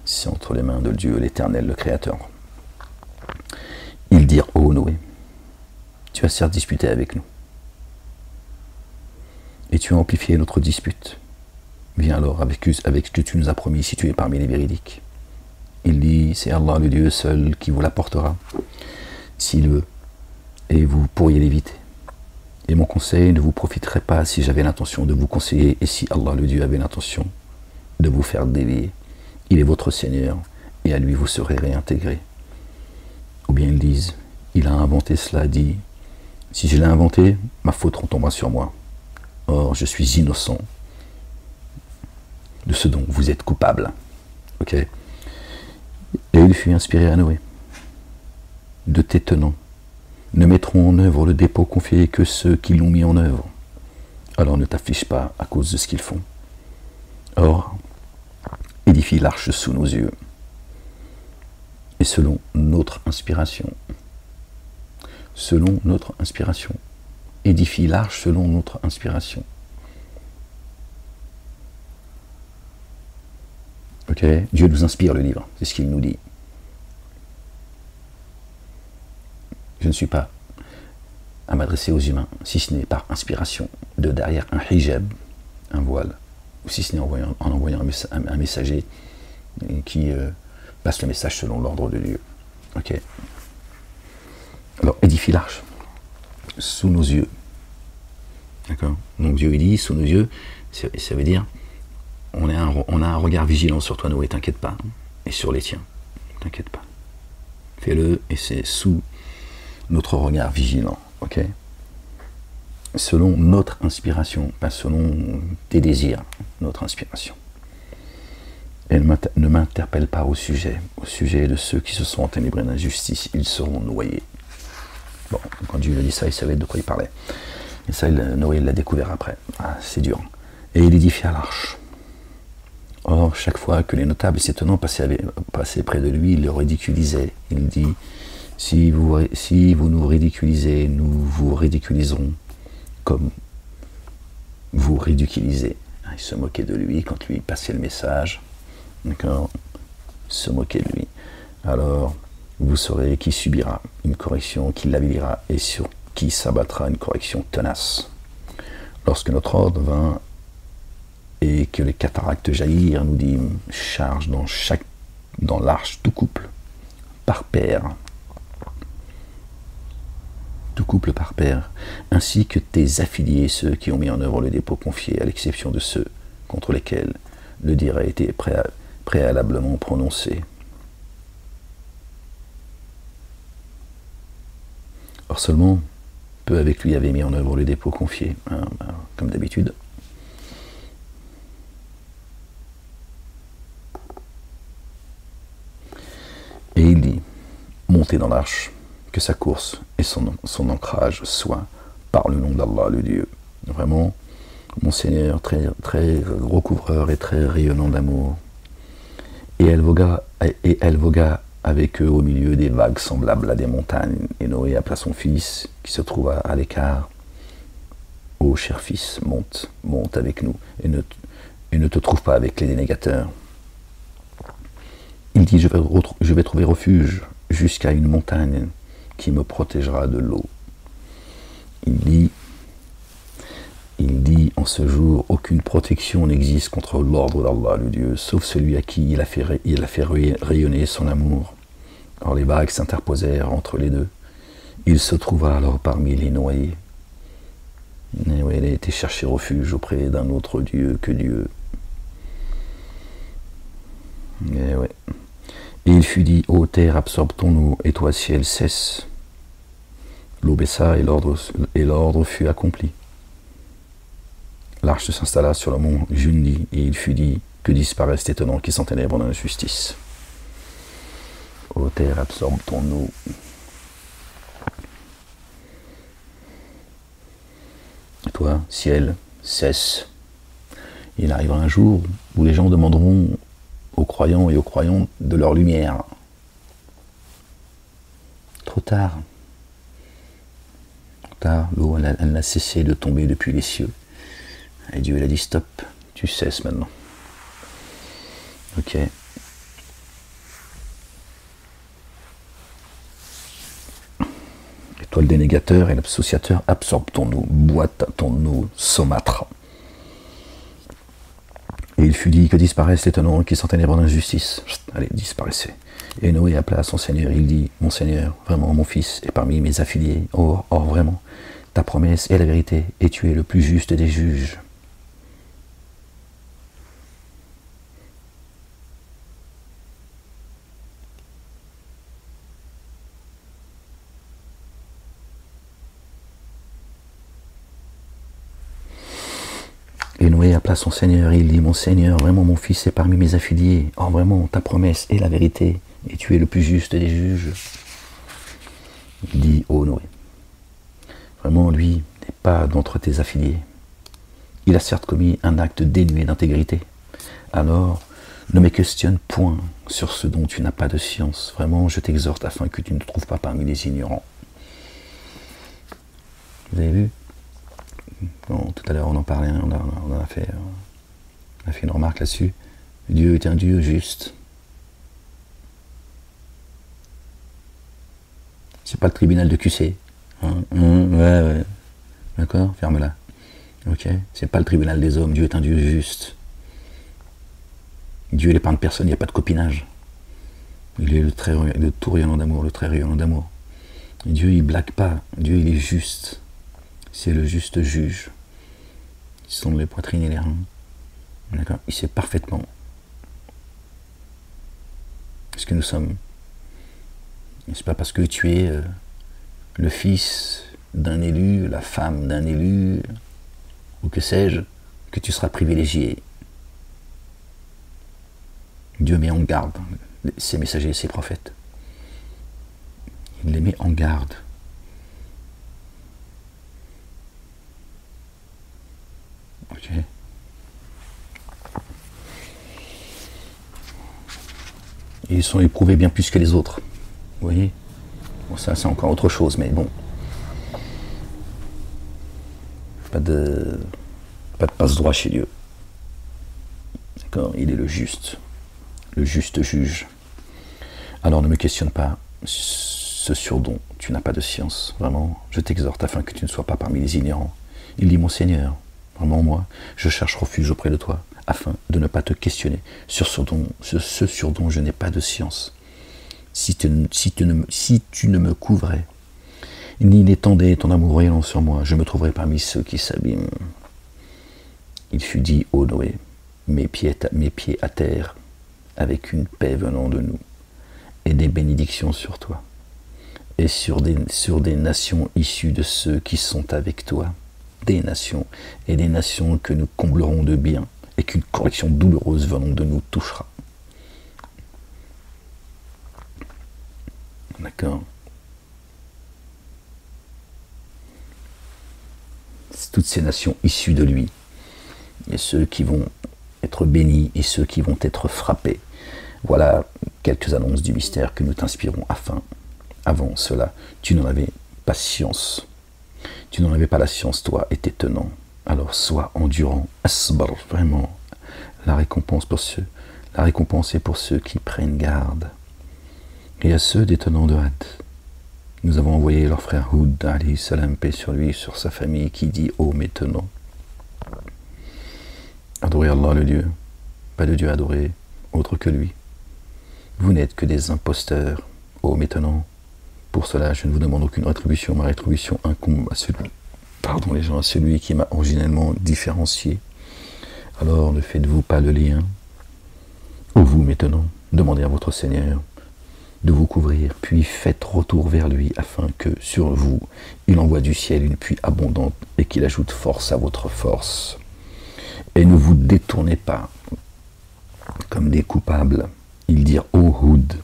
A: c'est entre les mains de Dieu, l'Éternel, le Créateur. Ils dirent, ô Noé, tu as certes disputé avec nous, et tu as amplifié notre dispute. Viens alors avec ce que tu nous as promis si tu es parmi les véridiques. Il dit, c'est Allah le Dieu seul qui vous l'apportera, s'il veut, et vous pourriez l'éviter. Et mon conseil ne vous profiterait pas si j'avais l'intention de vous conseiller et si Allah le Dieu avait l'intention de vous faire dévier. Il est votre Seigneur et à lui vous serez réintégrés. Ou bien ils disent, il a inventé cela, dit, si je l'ai inventé, ma faute retombera sur moi. Or, je suis innocent de ce dont vous êtes coupable. Ok? Et il fut inspiré à Noé. De tes tenants ne mettront en œuvre le dépôt confié que ceux qui l'ont mis en œuvre. Alors ne t'affiche pas à cause de ce qu'ils font. Or, édifie l'arche sous nos yeux. Et selon notre inspiration. Selon notre inspiration. Édifie l'arche selon notre inspiration. Ok? Dieu nous inspire le livre, c'est ce qu'il nous dit. Je ne suis pas à m'adresser aux humains, si ce n'est par inspiration, de derrière un hijab, un voile, ou si ce n'est en envoyant un messager qui passe le message selon l'ordre de Dieu. Ok? Alors, édifie l'arche sous nos yeux. D'accord? Donc Dieu il dit sous nos yeux, ça veut dire on a un regard vigilant sur toi, Noé, t'inquiète pas, et sur les tiens, t'inquiète pas. Fais-le, et c'est sous notre regard vigilant, ok? Selon notre inspiration, pas selon tes désirs, notre inspiration. Et ne m'interpelle pas au sujet de ceux qui se sont enténébrés d'injustice, ils seront noyés. Bon, quand Dieu lui a dit ça, il savait de quoi il parlait. Et ça, Noé l'a découvert après. Ah, c'est dur. Et il édifia l'arche. Or, chaque fois que les notables et ses tenants passaient près de lui, il le ridiculisait. Il dit, si vous nous ridiculisez, nous vous ridiculiserons comme vous ridiculisez. Il se moquait de lui quand lui passait le message. D'accord? Il se moquait de lui. Alors, vous saurez qui subira une correction, qui l'avilira et sur qui s'abattra une correction tenace. Lorsque notre ordre vint et que les cataractes jaillirent, nous dîmes, charge dans l'arche tout couple par paire, ainsi que tes affiliés, ceux qui ont mis en œuvre le dépôt confié, à l'exception de ceux contre lesquels le dire a été préalablement prononcé. Or seulement, peu avec lui avaient mis en œuvre le dépôt confié, comme d'habitude. Et il dit, montez dans l'arche, que sa course et son ancrage soient par le nom d'Allah le Dieu. Vraiment, mon Seigneur, très, très recouvreur et très rayonnant d'amour. Et elle vogua avec eux au milieu des vagues semblables à des montagnes. Et Noé appela son fils, qui se trouva à l'écart. Ô cher fils, monte avec nous, et ne te trouve pas avec les dénégateurs. Il dit, je vais trouver refuge jusqu'à une montagne qui me protégera de l'eau. Il dit, en ce jour, aucune protection n'existe contre l'ordre d'Allah, le Dieu, sauf celui à qui il a fait rayonner son amour. Or les vagues s'interposèrent entre les deux. Il se trouva alors parmi les noyés. Et oui, elle a été chercher refuge auprès d'un autre Dieu que Dieu. Et ouais. Et il fut dit, ô terre, absorbe ton eau, et toi, ciel, cesse. L'eau baissa, et l'ordre fut accompli. L'arche s'installa sur le mont Jundi, et il fut dit, que disparaisse étonnant qui s'enténèbre dans l'injustice. Ô terre, absorbe ton eau. Et toi, ciel, cesse. Il arrivera un jour où les gens demanderont aux croyants et aux croyantes de leur lumière. Trop tard. Trop tard, l'eau, elle n'a cessé de tomber depuis les cieux. Et Dieu, il a dit stop, tu cesses maintenant. Ok. Et toi, le dénégateur et l'associateur, absorbe ton eau, bois ton eau, saumâtre. Et il fut dit que disparaisse l'étonnant qui s'enténèbre dans l'injustice. Allez, disparaissez. Et Noé appela à son Seigneur, il dit, mon Seigneur, vraiment mon fils est parmi mes affiliés. Or, vraiment, ta promesse est la vérité, et tu es le plus juste des juges. Et Noé appela son Seigneur, et il dit, mon Seigneur, vraiment mon fils est parmi mes affiliés. Or vraiment, ta promesse est la vérité, et tu es le plus juste des juges. Il dit, ô Noé, vraiment lui n'est pas d'entre tes affiliés. Il a certes commis un acte dénué d'intégrité. Alors, ne me questionne point sur ce dont tu n'as pas de science. Vraiment, je t'exhorte afin que tu ne te trouves pas parmi les ignorants. Vous avez vu? Bon, tout à l'heure on en parlait, on a fait une remarque là-dessus. Dieu est un Dieu juste. C'est pas le tribunal de QC. Ouais. D'accord, ferme-la. Ok, c'est pas le tribunal des hommes, Dieu est un Dieu juste. Dieu n'épargne personne, il n'y a pas de copinage. Il est le tout rayonnant d'amour, le très rayonnant d'amour. Et Dieu il blague pas, Dieu il est juste. C'est le juste juge. Ils sont les poitrines et les reins. D'accord. Il sait parfaitement ce que nous sommes. C'est pas parce que tu es le fils d'un élu, la femme d'un élu, ou que sais-je, que tu seras privilégié. Dieu met en garde ses messagers et ses prophètes. Il les met en garde. Ok. Et ils sont éprouvés bien plus que les autres. Vous voyez? Bon, ça c'est encore autre chose, mais bon. Pas de passe-droit chez Dieu. D'accord? Il est le juste juge. Alors ne me questionne pas ce sur dont tu n'as pas de science. Vraiment, je t'exhorte afin que tu ne sois pas parmi les ignorants. Il dit, mon Seigneur, vraiment moi, je cherche refuge auprès de toi, afin de ne pas te questionner sur ce sur dont je n'ai pas de science. Si tu ne me couvrais, ni n'étendais ton amour rayonnant sur moi, je me trouverais parmi ceux qui s'abîment. Il fut dit, ô Noé, mes pieds à terre, avec une paix venant de nous, et des bénédictions sur toi, et sur des nations issues de ceux qui sont avec toi, des nations, et des nations que nous comblerons de bien, et qu'une correction douloureuse venant de nous touchera. D'accord? C'est toutes ces nations issues de lui, et ceux qui vont être bénis, et ceux qui vont être frappés. Voilà quelques annonces du mystère que nous t'inspirons avant cela, tu n'en avais pas science. Tu n'en avais pas la science, toi, et tes tenants. Alors sois endurant, asbar, vraiment. La récompense est pour ceux qui prennent garde. Et à ceux des tenants de Had, nous avons envoyé leur frère Houd, alayhi salam, paix sur lui, sur sa famille, qui dit, ô mes tenants, adorez Allah le Dieu, pas de Dieu adoré, autre que lui. Vous n'êtes que des imposteurs, ô mes tenants. Pour cela, je ne vous demande aucune rétribution, ma rétribution incombe à celui pardon les gens, à celui qui m'a originellement différencié. Alors ne faites-vous pas le lien. Ô vous maintenant, demandez à votre Seigneur de vous couvrir, puis faites retour vers lui, afin que sur vous, il envoie du ciel une pluie abondante et qu'il ajoute force à votre force. Et ne vous détournez pas comme des coupables. Ils dirent, ô Houd,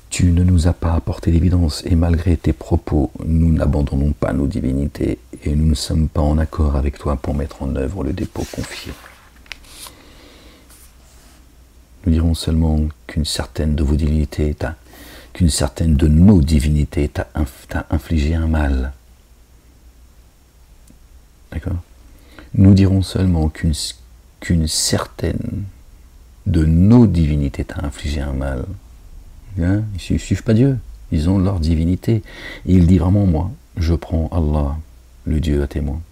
A: tu ne nous as pas apporté d'évidence, et malgré tes propos, nous n'abandonnons pas nos divinités, et nous ne sommes pas en accord avec toi pour mettre en œuvre le dépôt confié. Nous dirons seulement qu'une certaine de vos divinités qu'une certaine de nos divinités t'a infligé un mal. D'accord? Nous dirons seulement qu'une certaine de nos divinités t'a infligé un mal. Hein? Ils ne suivent pas Dieu, ils ont leur divinité. Et il dit vraiment, moi, je prends Allah, le Dieu à témoin,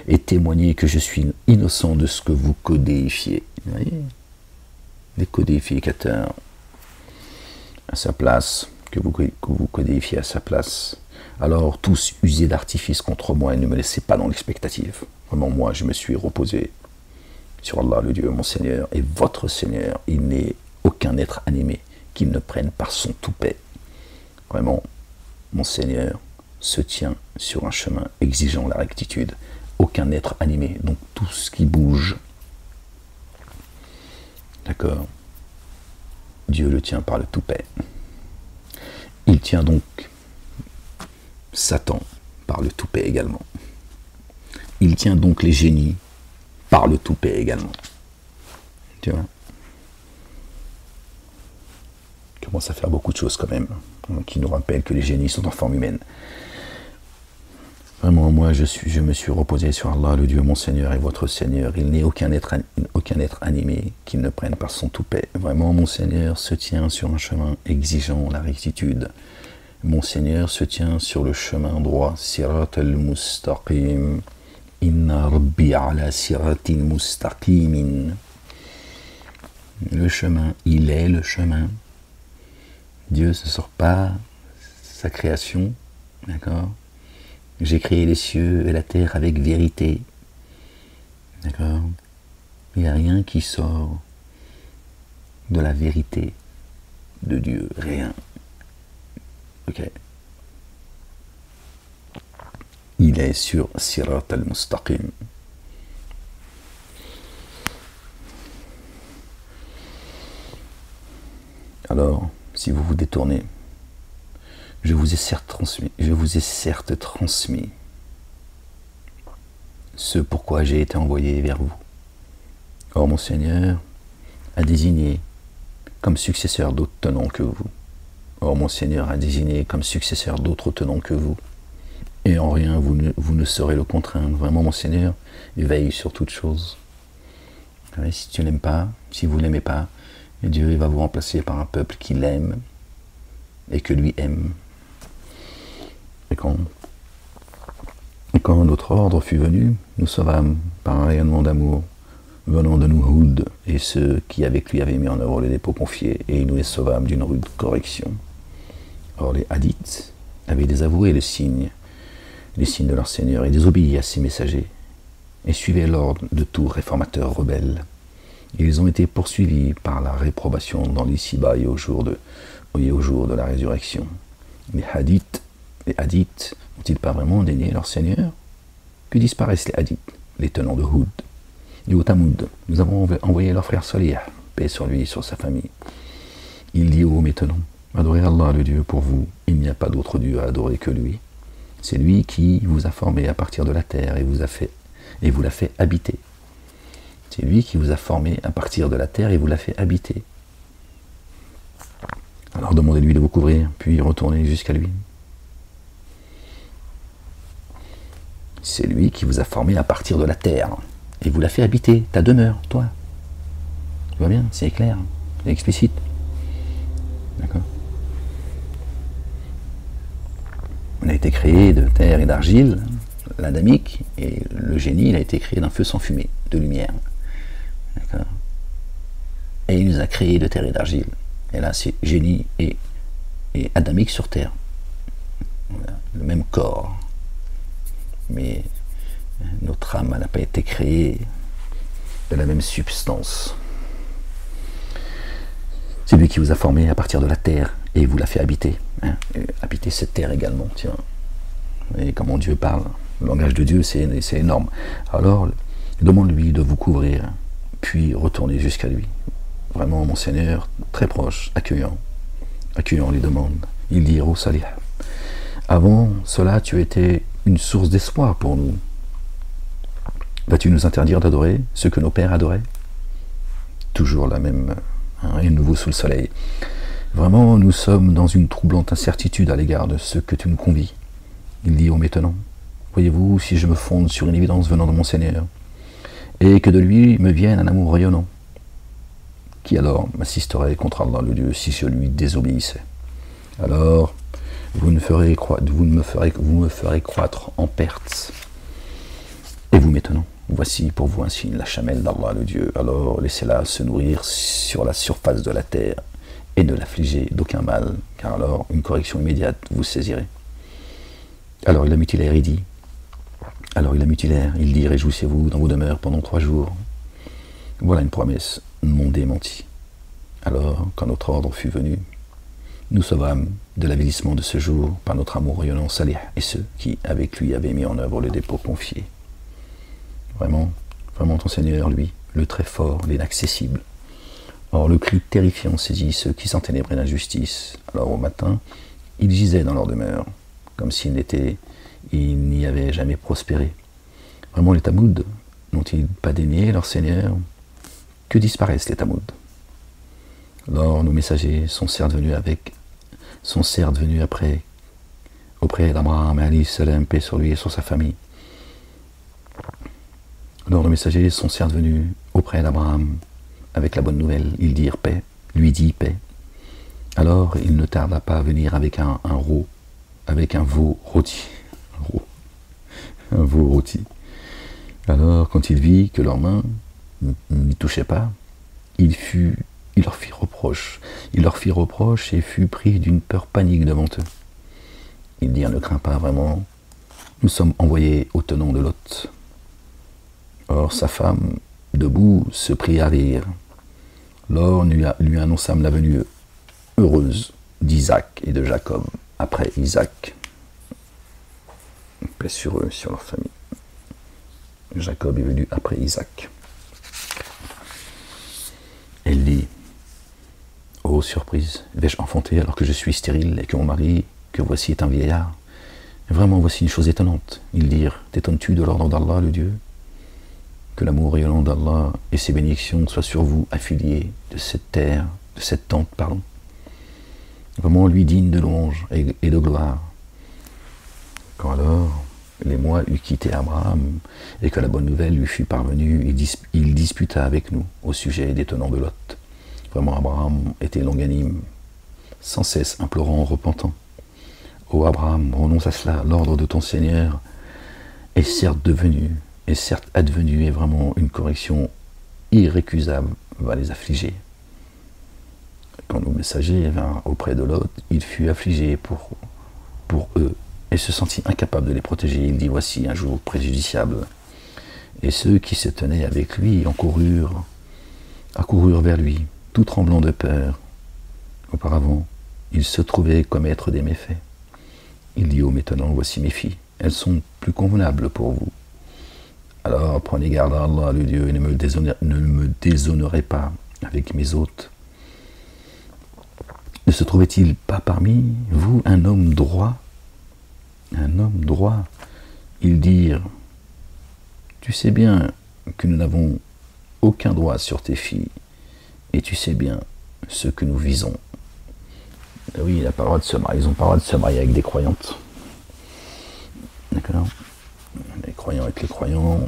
A: et témoigner que je suis innocent de ce que vous codéifiez. Vous voyez? Des codificateurs à sa place, que vous codifiez à sa place. Alors tous usez d'artifice contre moi et ne me laissez pas dans l'expectative. Vraiment, moi, je me suis reposé sur Allah, le Dieu, mon Seigneur, et votre Seigneur. Il n'est aucun être animé qui ne prenne par son toupet. Vraiment, mon Seigneur se tient sur un chemin exigeant la rectitude. Aucun être animé, donc tout ce qui bouge, d'accord, Dieu le tient par le toupet. Il tient donc Satan par le toupet également. Il tient donc les génies par le toupet également. Tu vois? Il commence à faire beaucoup de choses quand même, qui nous rappellent que les génies sont en forme humaine. Vraiment, moi, je me suis reposé sur Allah, le Dieu, mon Seigneur et votre Seigneur. Il n'est aucun être animé qui ne prenne par son toupet. Vraiment, mon Seigneur se tient sur un chemin exigeant la rectitude. Mon Seigneur se tient sur le chemin droit. Sirat al-mustaqim. Inna rabbi ala siratin mustaqimin. Le chemin, il est le chemin. Dieu ne sort pas sa création, d'accord? J'ai créé les cieux et la terre avec vérité. D'accord? Il n'y a rien qui sort de la vérité de Dieu. Rien. Ok? Il est sur Sirat al-Mustaqim. Alors, si vous vous détournez, je vous ai certes transmis ce pourquoi j'ai été envoyé vers vous. Or mon Seigneur a désigné comme successeur d'autres tenants que vous. Or mon Seigneur a désigné comme successeur d'autres tenants que vous. Et en rien vous ne saurez le contraindre. Vraiment mon Seigneur veille sur toute chose. Si tu l'aimes pas, si vous l'aimez pas, Dieu va vous remplacer par un peuple qui l'aime et que lui aime. Et quand notre ordre fut venu, nous sauvâmes par un rayonnement d'amour venant de nous Houd et ceux qui avec lui avaient mis en œuvre les dépôts confiés, et nous les sauvâmes d'une rude correction. Or les hadiths avaient désavoué les signes de leur Seigneur et désobéi à ses messagers, et suivaient l'ordre de tout réformateur rebelle. Et ils ont été poursuivis par la réprobation dans l'ici-bas et au jour de la résurrection. Les hadiths n'ont-ils pas vraiment dénié leur Seigneur? Que disparaissent les hadiths, les tenants de Houd? Du au Tamoud, nous avons envoyé leur frère Salih, paix sur lui et sur sa famille. Il dit ô mes tenants, adorez Allah le Dieu pour vous, il n'y a pas d'autre Dieu à adorer que lui. C'est lui qui vous a formé à partir de la terre et vous l'a fait habiter. C'est lui qui vous a formé à partir de la terre et vous l'a fait habiter. Alors demandez-lui de vous couvrir, puis retournez jusqu'à lui. C'est lui qui vous a formé à partir de la terre et vous l'a fait habiter, ta demeure, toi. Tu vois bien, c'est clair, c'est explicite. D'accord? On a été créé de terre et d'argile, l'adamique, et le génie, il a été créé d'un feu sans fumée, de lumière. D'accord? Et il nous a créé de terre et d'argile. Et là, c'est génie et adamique sur terre. Voilà, le même corps. mais notre âme n'a pas été créée de la même substance. C'est lui qui vous a formé à partir de la terre et vous l'a fait habiter. Hein, habiter cette terre également, tiens. Et comment Dieu parle, le langage de Dieu, c'est énorme. Alors, demande-lui de vous couvrir, puis retournez jusqu'à lui. Vraiment, mon Seigneur, très proche, accueillant les demandes. Il dit, oh Salih, avant cela, tu étais une source d'espoir pour nous. Vas-tu nous interdire d'adorer ce que nos pères adoraient? Toujours la même, rien de nouveau sous le soleil. Vraiment, nous sommes dans une troublante incertitude à l'égard de ce que tu nous convies. Il dit, oh maintenant, voyez-vous, si je me fonde sur une évidence venant de mon Seigneur, et que de lui me vienne un amour rayonnant, qui alors m'assisterait contre Allah le Dieu si je lui désobéissais? Alors, vous me ferez croître en perte. Et vous maintenant, voici pour vous un signe, la chamelle d'Allah le Dieu. Alors laissez-la se nourrir sur la surface de la terre, et ne l'affligez d'aucun mal, car alors une correction immédiate vous saisirait. Alors il la mutilaire, il dit, réjouissez-vous dans vos demeures pendant 3 jours. Voilà une promesse non démentie. Alors, quand notre ordre fut venu, nous sauvâmes de l'avilissement de ce jour par notre amour rayonnant Salih et ceux qui, avec lui, avaient mis en œuvre le dépôt confié. Vraiment, vraiment ton Seigneur, lui, le très fort, l'inaccessible. Or, le cri terrifiant saisit ceux qui s'enténébraient d'injustice. Alors, au matin, ils gisaient dans leur demeure, comme s'ils n'y avaient jamais prospéré. Vraiment, les Tamouds n'ont-ils pas dénié leur Seigneur? Que disparaissent les Tamouds? Alors, nos messagers sont certes venus après, auprès d'Abraham, alayhi salam, paix sur lui et sur sa famille. Alors, nos messagers sont certes venus auprès d'Abraham avec la bonne nouvelle. Ils dirent paix, lui dit paix. Alors, il ne tarda pas à venir avec un veau rôti. Un veau rôti. Alors, quand il vit que leurs mains n'y touchaient pas, il leur fit reproche. Il leur fit reproche et fut pris d'une peur panique devant eux. Ils dirent, ne crains pas vraiment, nous sommes envoyés au tenant de Lot. Or sa femme, debout, se prit à rire. Lors lui annonçâmes la venue heureuse d'Isaac et de Jacob après Isaac. Paix sur eux, sur leur famille. Jacob est venu après Isaac. Elle dit, oh surprise, vais-je enfanter alors que je suis stérile et que mon mari, que voici, est un vieillard? Vraiment, voici une chose étonnante. Ils dirent, t'étonnes-tu de l'ordre d'Allah, le Dieu? Que l'amour rayonnant d'Allah et ses bénédictions soient sur vous, affiliés de cette terre, de cette tente, pardon. Vraiment, lui digne de louange et de gloire. Quand alors les mois eut quitté Abraham et que la bonne nouvelle lui fut parvenue, il disputa avec nous au sujet des tenants de Lot. Vraiment, Abraham était longanime, sans cesse implorant, repentant. Ô Abraham, renonce à cela, l'ordre de ton Seigneur est certes advenu, et vraiment une correction irrécusable va les affliger. Quand nos messagers vinrent auprès de Lot, il fut affligé pour eux, et se sentit incapable de les protéger. Il dit, voici un jour préjudiciable. Et ceux qui se tenaient avec lui accoururent vers lui, tout tremblant de peur. Auparavant, ils se trouvaient commettre des méfaits. Il dit, oh maintenant, voici mes filles, elles sont plus convenables pour vous. Alors prenez garde à Allah, le Dieu, et ne me déshonorez pas avec mes hôtes. Ne se trouvait-il pas parmi vous un homme droit? Un homme droit. Ils dirent, tu sais bien que nous n'avons aucun droit sur tes filles, et tu sais bien ce que nous visons. Oui, ils n'ont pas le droit de se marier, ils n'ont pas le droit de se marier avec des croyantes. D'accord? Les croyants avec les croyants,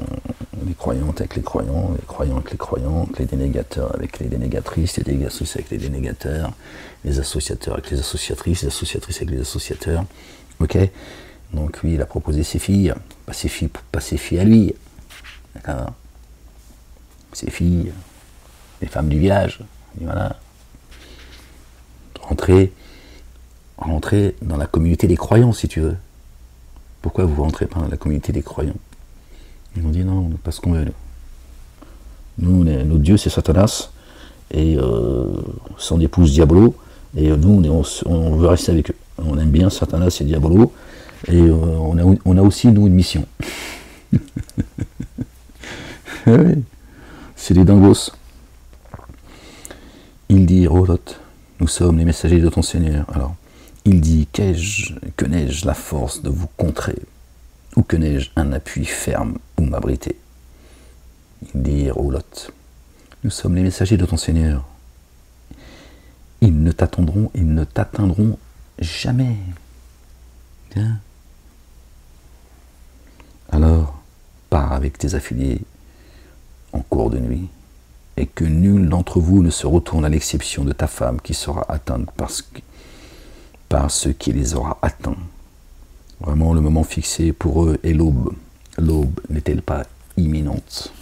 A: les croyantes avec les croyants, les croyants avec les croyantes, les dénégateurs avec les dénégatrices, les dénégatrices avec les dénégateurs, les associateurs avec les associatrices avec les associateurs. Ok? Donc lui, il a proposé ses filles, pas ses filles à lui. D'accord? Ses filles, les femmes du village. Et voilà. Rentrer dans la communauté des croyants, si tu veux. pourquoi vous ne rentrez pas dans la communauté des croyants? Ils ont dit non, on n'est pas ce qu'on veut. Nous, notre Dieu, c'est Satanas, et son épouse Diabolo, et nous, on veut rester avec eux. On aime bien Satanas et Diabolo, et on a aussi, nous, une mission. Oui, c'est des dingos. Il dit, ô Lot, nous sommes les messagers de ton Seigneur. Alors, il dit, que n'ai-je la force de vous contrer, ou que n'ai-je un appui ferme où m'abriter? Il dit, ô Lot, nous sommes les messagers de ton Seigneur. Ils ne t'atteindront jamais. Bien. Alors, pars avec tes affiliés en cours de nuit, et que nul d'entre vous ne se retourne à l'exception de ta femme qui sera atteinte par ce qui les aura atteints. Vraiment, le moment fixé pour eux est l'aube. L'aube n'est-elle pas imminente?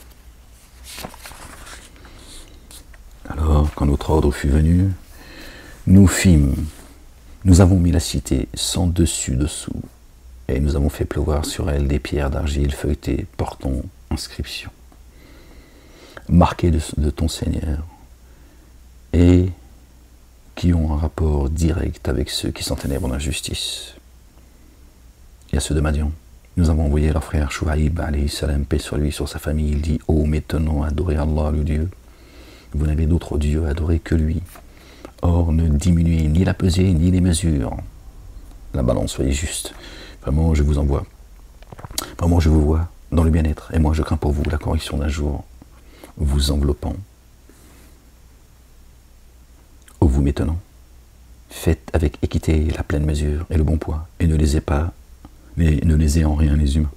A: Alors, quand notre ordre fut venu, nous avons mis la cité sans dessus-dessous, et nous avons fait pleuvoir sur elle des pierres d'argile feuilletées portant inscription, marquées de ton Seigneur, et qui ont un rapport direct avec ceux qui s'enténèbrent dans la justice. Et à ceux de Madian, nous avons envoyé leur frère Shuaïb, alayhi salam, paix sur lui, sur sa famille. Il dit, ô maintenant, adorez Allah, le Dieu. Vous n'avez d'autre Dieu à adorer que lui. Or, ne diminuez ni la pesée, ni les mesures. La balance, soyez juste. Vraiment, je vous envoie. Vraiment, je vous vois dans le bien-être. Et moi, je crains pour vous la correction d'un jour vous enveloppant. Ô vous maintenant, faites avec équité la pleine mesure et le bon poids, et ne lésez en rien les humains.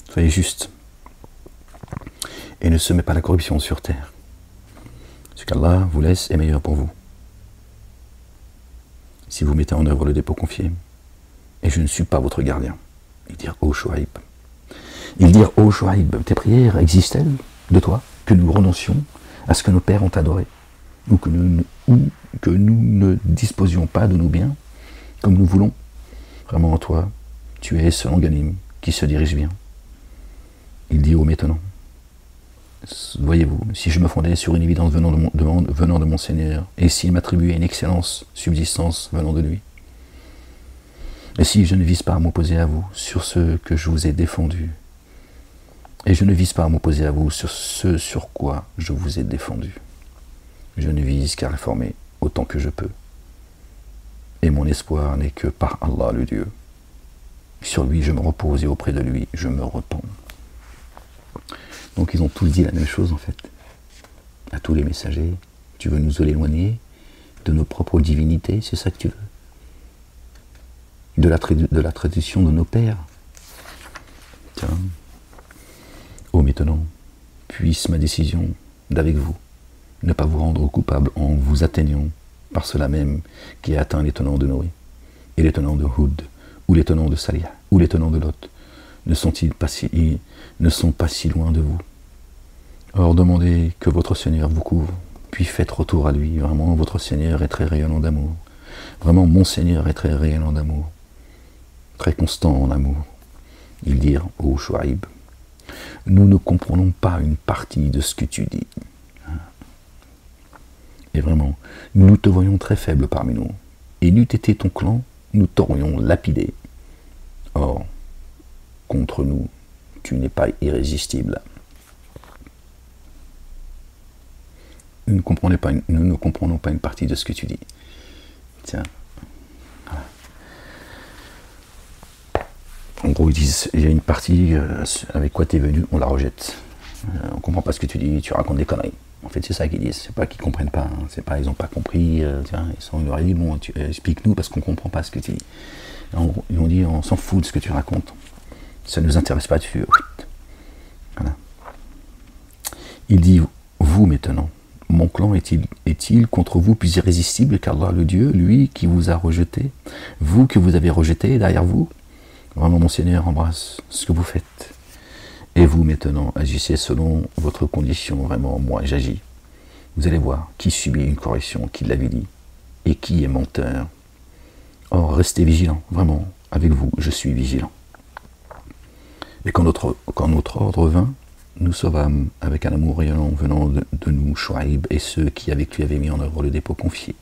A: Soyez juste, et ne semez pas la corruption sur terre. Ce qu'Allah vous laisse est meilleur pour vous. Si vous mettez en œuvre le dépôt confié, et je ne suis pas votre gardien. Il dit, ô Shuaïb. Il dit, ô Shuaïb, tes prières existent-elles de toi, que nous renoncions à ce que nos pères ont adoré, ou que nous ne disposions pas de nos biens comme nous voulons? Vraiment, toi, tu es ce longanime qui se dirige bien. Il dit, ô maintenant, voyez-vous, si je me fondais sur une évidence venant de mon Seigneur, et s'il m'attribuait une excellence subsistance venant de lui, et si je ne vise pas à m'opposer à vous sur ce que je vous ai défendu, et je ne vise pas à m'opposer à vous sur ce sur quoi je vous ai défendu, je ne vise qu'à réformer autant que je peux. Et mon espoir n'est que par Allah le Dieu. Sur lui je me repose et auprès de lui je me repens. Donc ils ont tous dit la même chose en fait. À tous les messagers, tu veux nous éloigner de nos propres divinités, c'est ça que tu veux? De la tradition de nos pères. Tiens. Oh maintenant, puisse ma décision d'avec vous ne pas vous rendre coupable en vous atteignant par cela même qui a atteint les tenants de Noé, et les tenants de Houd, ou les tenants de Salih, ou les tenants de Lot, ne sont pas si loin de vous. Or demandez que votre Seigneur vous couvre, puis faites retour à lui. Vraiment, votre Seigneur est très rayonnant d'amour. Vraiment, mon Seigneur est très rayonnant d'amour, très constant en amour. Ils dirent, ô Shuaïb, nous ne comprenons pas une partie de ce que tu dis. Et vraiment, nous te voyons très faible parmi nous. Et n'eût été ton clan, nous t'aurions lapidé. Or, contre nous, tu n'es pas irrésistible. Nous ne comprenons pas une partie de ce que tu dis. Tiens. Voilà. En gros, ils disent, il y a une partie avec quoi tu es venu, on la rejette. On ne comprend pas ce que tu dis, tu racontes des conneries. En fait, c'est ça qu'ils disent. C'est pas qu'ils ne comprennent pas. Hein. C'est pas ils n'ont pas compris. Ils leur dit, bon, explique-nous parce qu'on ne comprend pas ce que tu dis. Ils ont dit, on s'en fout de ce que tu racontes. Ça ne nous intéresse pas. Voilà. Il dit, vous maintenant, mon clan est-il contre vous plus irrésistible qu'Allah le Dieu, lui qui vous a rejeté, vous que vous avez rejeté derrière vous? Vraiment, mon Seigneur embrasse ce que vous faites. Et vous, maintenant, agissez selon votre condition. Vraiment, moi, j'agis. Vous allez voir qui subit une correction, qui l'avait dit, et qui est menteur. Or, restez vigilants, vraiment. avec vous, je suis vigilant. Et quand notre ordre vint, nous sauvâmes avec un amour rayonnant venant de nous, Chouaïb, et ceux qui avec lui avaient mis en œuvre le dépôt confié.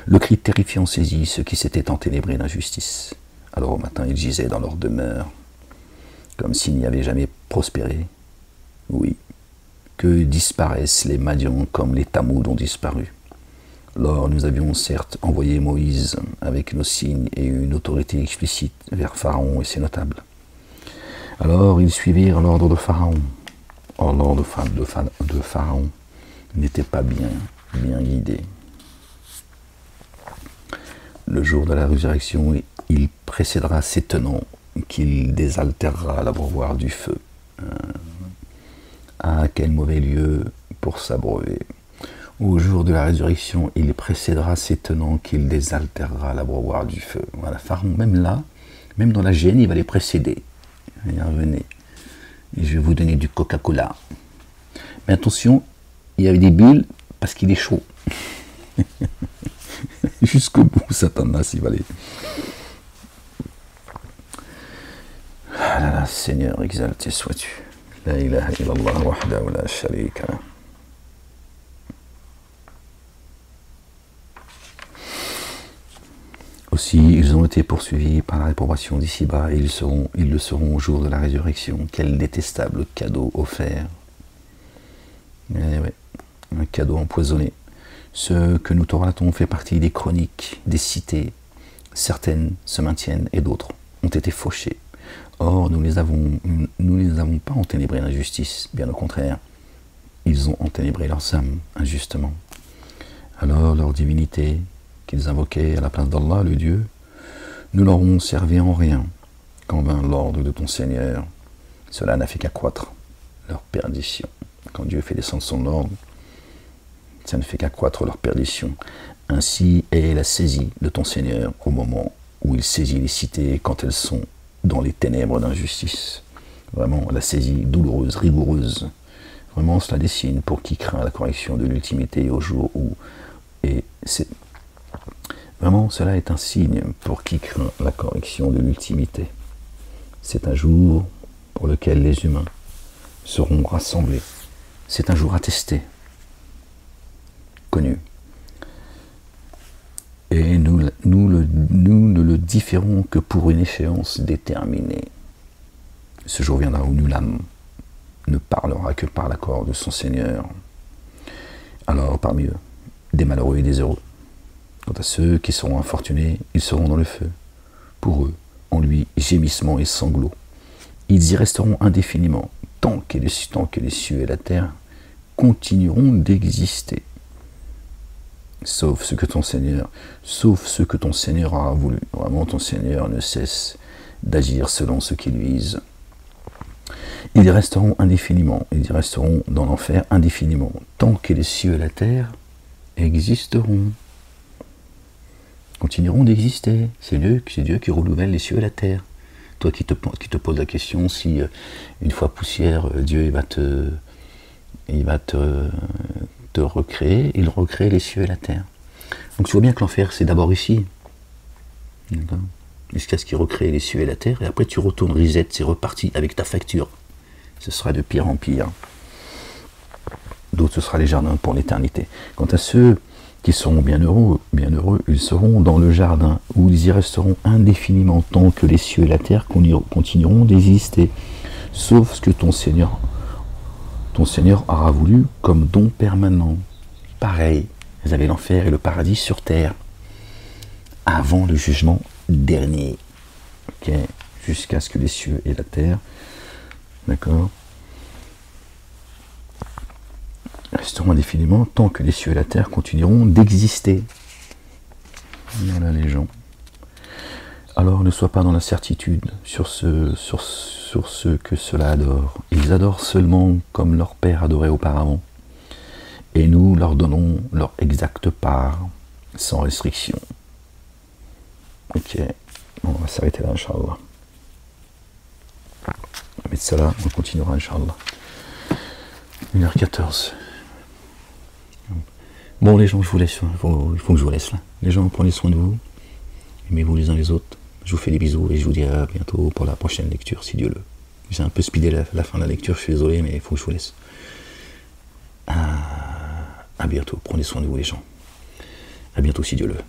A: Le cri terrifiant saisit ceux qui s'étaient enténébrés d'injustice. Alors au matin, ils gisaient dans leur demeure, comme s'ils n'y avaient jamais prospéré. Oui, que disparaissent les Madians comme les Tamouds ont disparu. Lors nous avions certes envoyé Moïse avec nos signes et une autorité explicite vers Pharaon et ses notables. Alors ils suivirent l'ordre de Pharaon. Or l'ordre de Pharaon n'était pas bien guidé. Le jour de la résurrection, il précédera ses tenants qu'il désaltérera l'abreuvoir du feu. Ah, quel mauvais lieu pour s'abreuver. Au jour de la résurrection, il précédera ses tenants qu'il désaltérera l'abreuvoir du feu. Voilà, Pharaon, même là, même dans la gêne, il va les précéder. Venez, je vais vous donner du Coca-Cola. Mais attention, il y avait des bulles parce qu'il est chaud. Jusqu'au bout, Satanas, il va aller. Ah là là, Seigneur, exalté sois-tu. La ilaha illallah wahdahu la sharika lah. Aussi, ils ont été poursuivis par la réprobation d'ici-bas et ils le seront au jour de la résurrection. Quel détestable cadeau offert. Eh ouais, un cadeau empoisonné. Ce que nous te relatons fait partie des chroniques, des cités. Certaines se maintiennent et d'autres ont été fauchées. Or, nous les avons pas enténébrés d'injustice, bien au contraire. Ils ont enténébré leurs âmes injustement. Alors, leur divinité, qu'ils invoquaient à la place d'Allah, le Dieu, nous leur ont servi en rien. Quand vint l'ordre de ton Seigneur, cela n'a fait qu'accroître leur perdition. Quand Dieu fait descendre son ordre, ça ne fait qu'accroître leur perdition. Ainsi est la saisie de ton Seigneur au moment où il saisit les cités quand elles sont dans les ténèbres d'injustice. Vraiment, la saisie douloureuse, rigoureuse. Vraiment, cela dessine pour qui craint la correction de l'ultimité au jour où... Et c'est... Vraiment, cela est un signe pour qui craint la correction de l'ultimité. C'est un jour pour lequel les humains seront rassemblés. C'est un jour attesté, connu. Et nous ne le différons que pour une échéance déterminée. Ce jour viendra où nul âme ne parlera que par l'accord de son Seigneur. Alors, parmi eux, des malheureux et des heureux. Quant à ceux qui seront infortunés, ils seront dans le feu. Pour eux, en lui, gémissements et sanglots. Ils y resteront indéfiniment, tant que les cieux et la terre continueront d'exister. Sauf ce que ton Seigneur aura voulu. Vraiment, ton Seigneur ne cesse d'agir selon ce qu'il vise. Ils y resteront indéfiniment, ils y resteront dans l'enfer indéfiniment, tant que les cieux et la terre existeront. Continueront d'exister. C'est Dieu qui renouvelle les cieux et la terre. Toi qui te poses la question si une fois poussière, Dieu il va te recréer, il recrée les cieux et la terre. Donc tu vois bien que l'enfer c'est d'abord ici. Jusqu'à ce qu'il recrée les cieux et la terre, et après tu retournes reset, c'est reparti avec ta facture. Ce sera de pire en pire. D'autres ce sera les jardins pour l'éternité. Quant à ceux qui seront bien heureux, ils seront dans le jardin, où ils y resteront indéfiniment tant que les cieux et la terre continueront d'exister, sauf ce que ton Seigneur aura voulu comme don permanent. Pareil, vous avez l'enfer et le paradis sur terre, avant le jugement dernier, okay, jusqu'à ce que les cieux et la terre, d'accord, resteront indéfiniment tant que les cieux et la terre continueront d'exister. Voilà les gens. Alors ne sois pas dans l'incertitude sur ce que cela adore. Ils adorent seulement comme leur père adorait auparavant. Et nous leur donnons leur exacte part, sans restriction. Ok, on va s'arrêter là, Inch'Allah. On va mettre ça là, on continuera, Inch'Allah. 1h14. Bon les gens, je vous laisse, il faut que je vous laisse là. Les gens, prenez soin de vous, aimez-vous les uns les autres, Je vous fais des bisous et je vous dis à bientôt pour la prochaine lecture, si Dieu le. J'ai un peu speedé la fin de la lecture, je suis désolé, mais il faut que je vous laisse. À bientôt, prenez soin de vous les gens. À bientôt si Dieu le veut.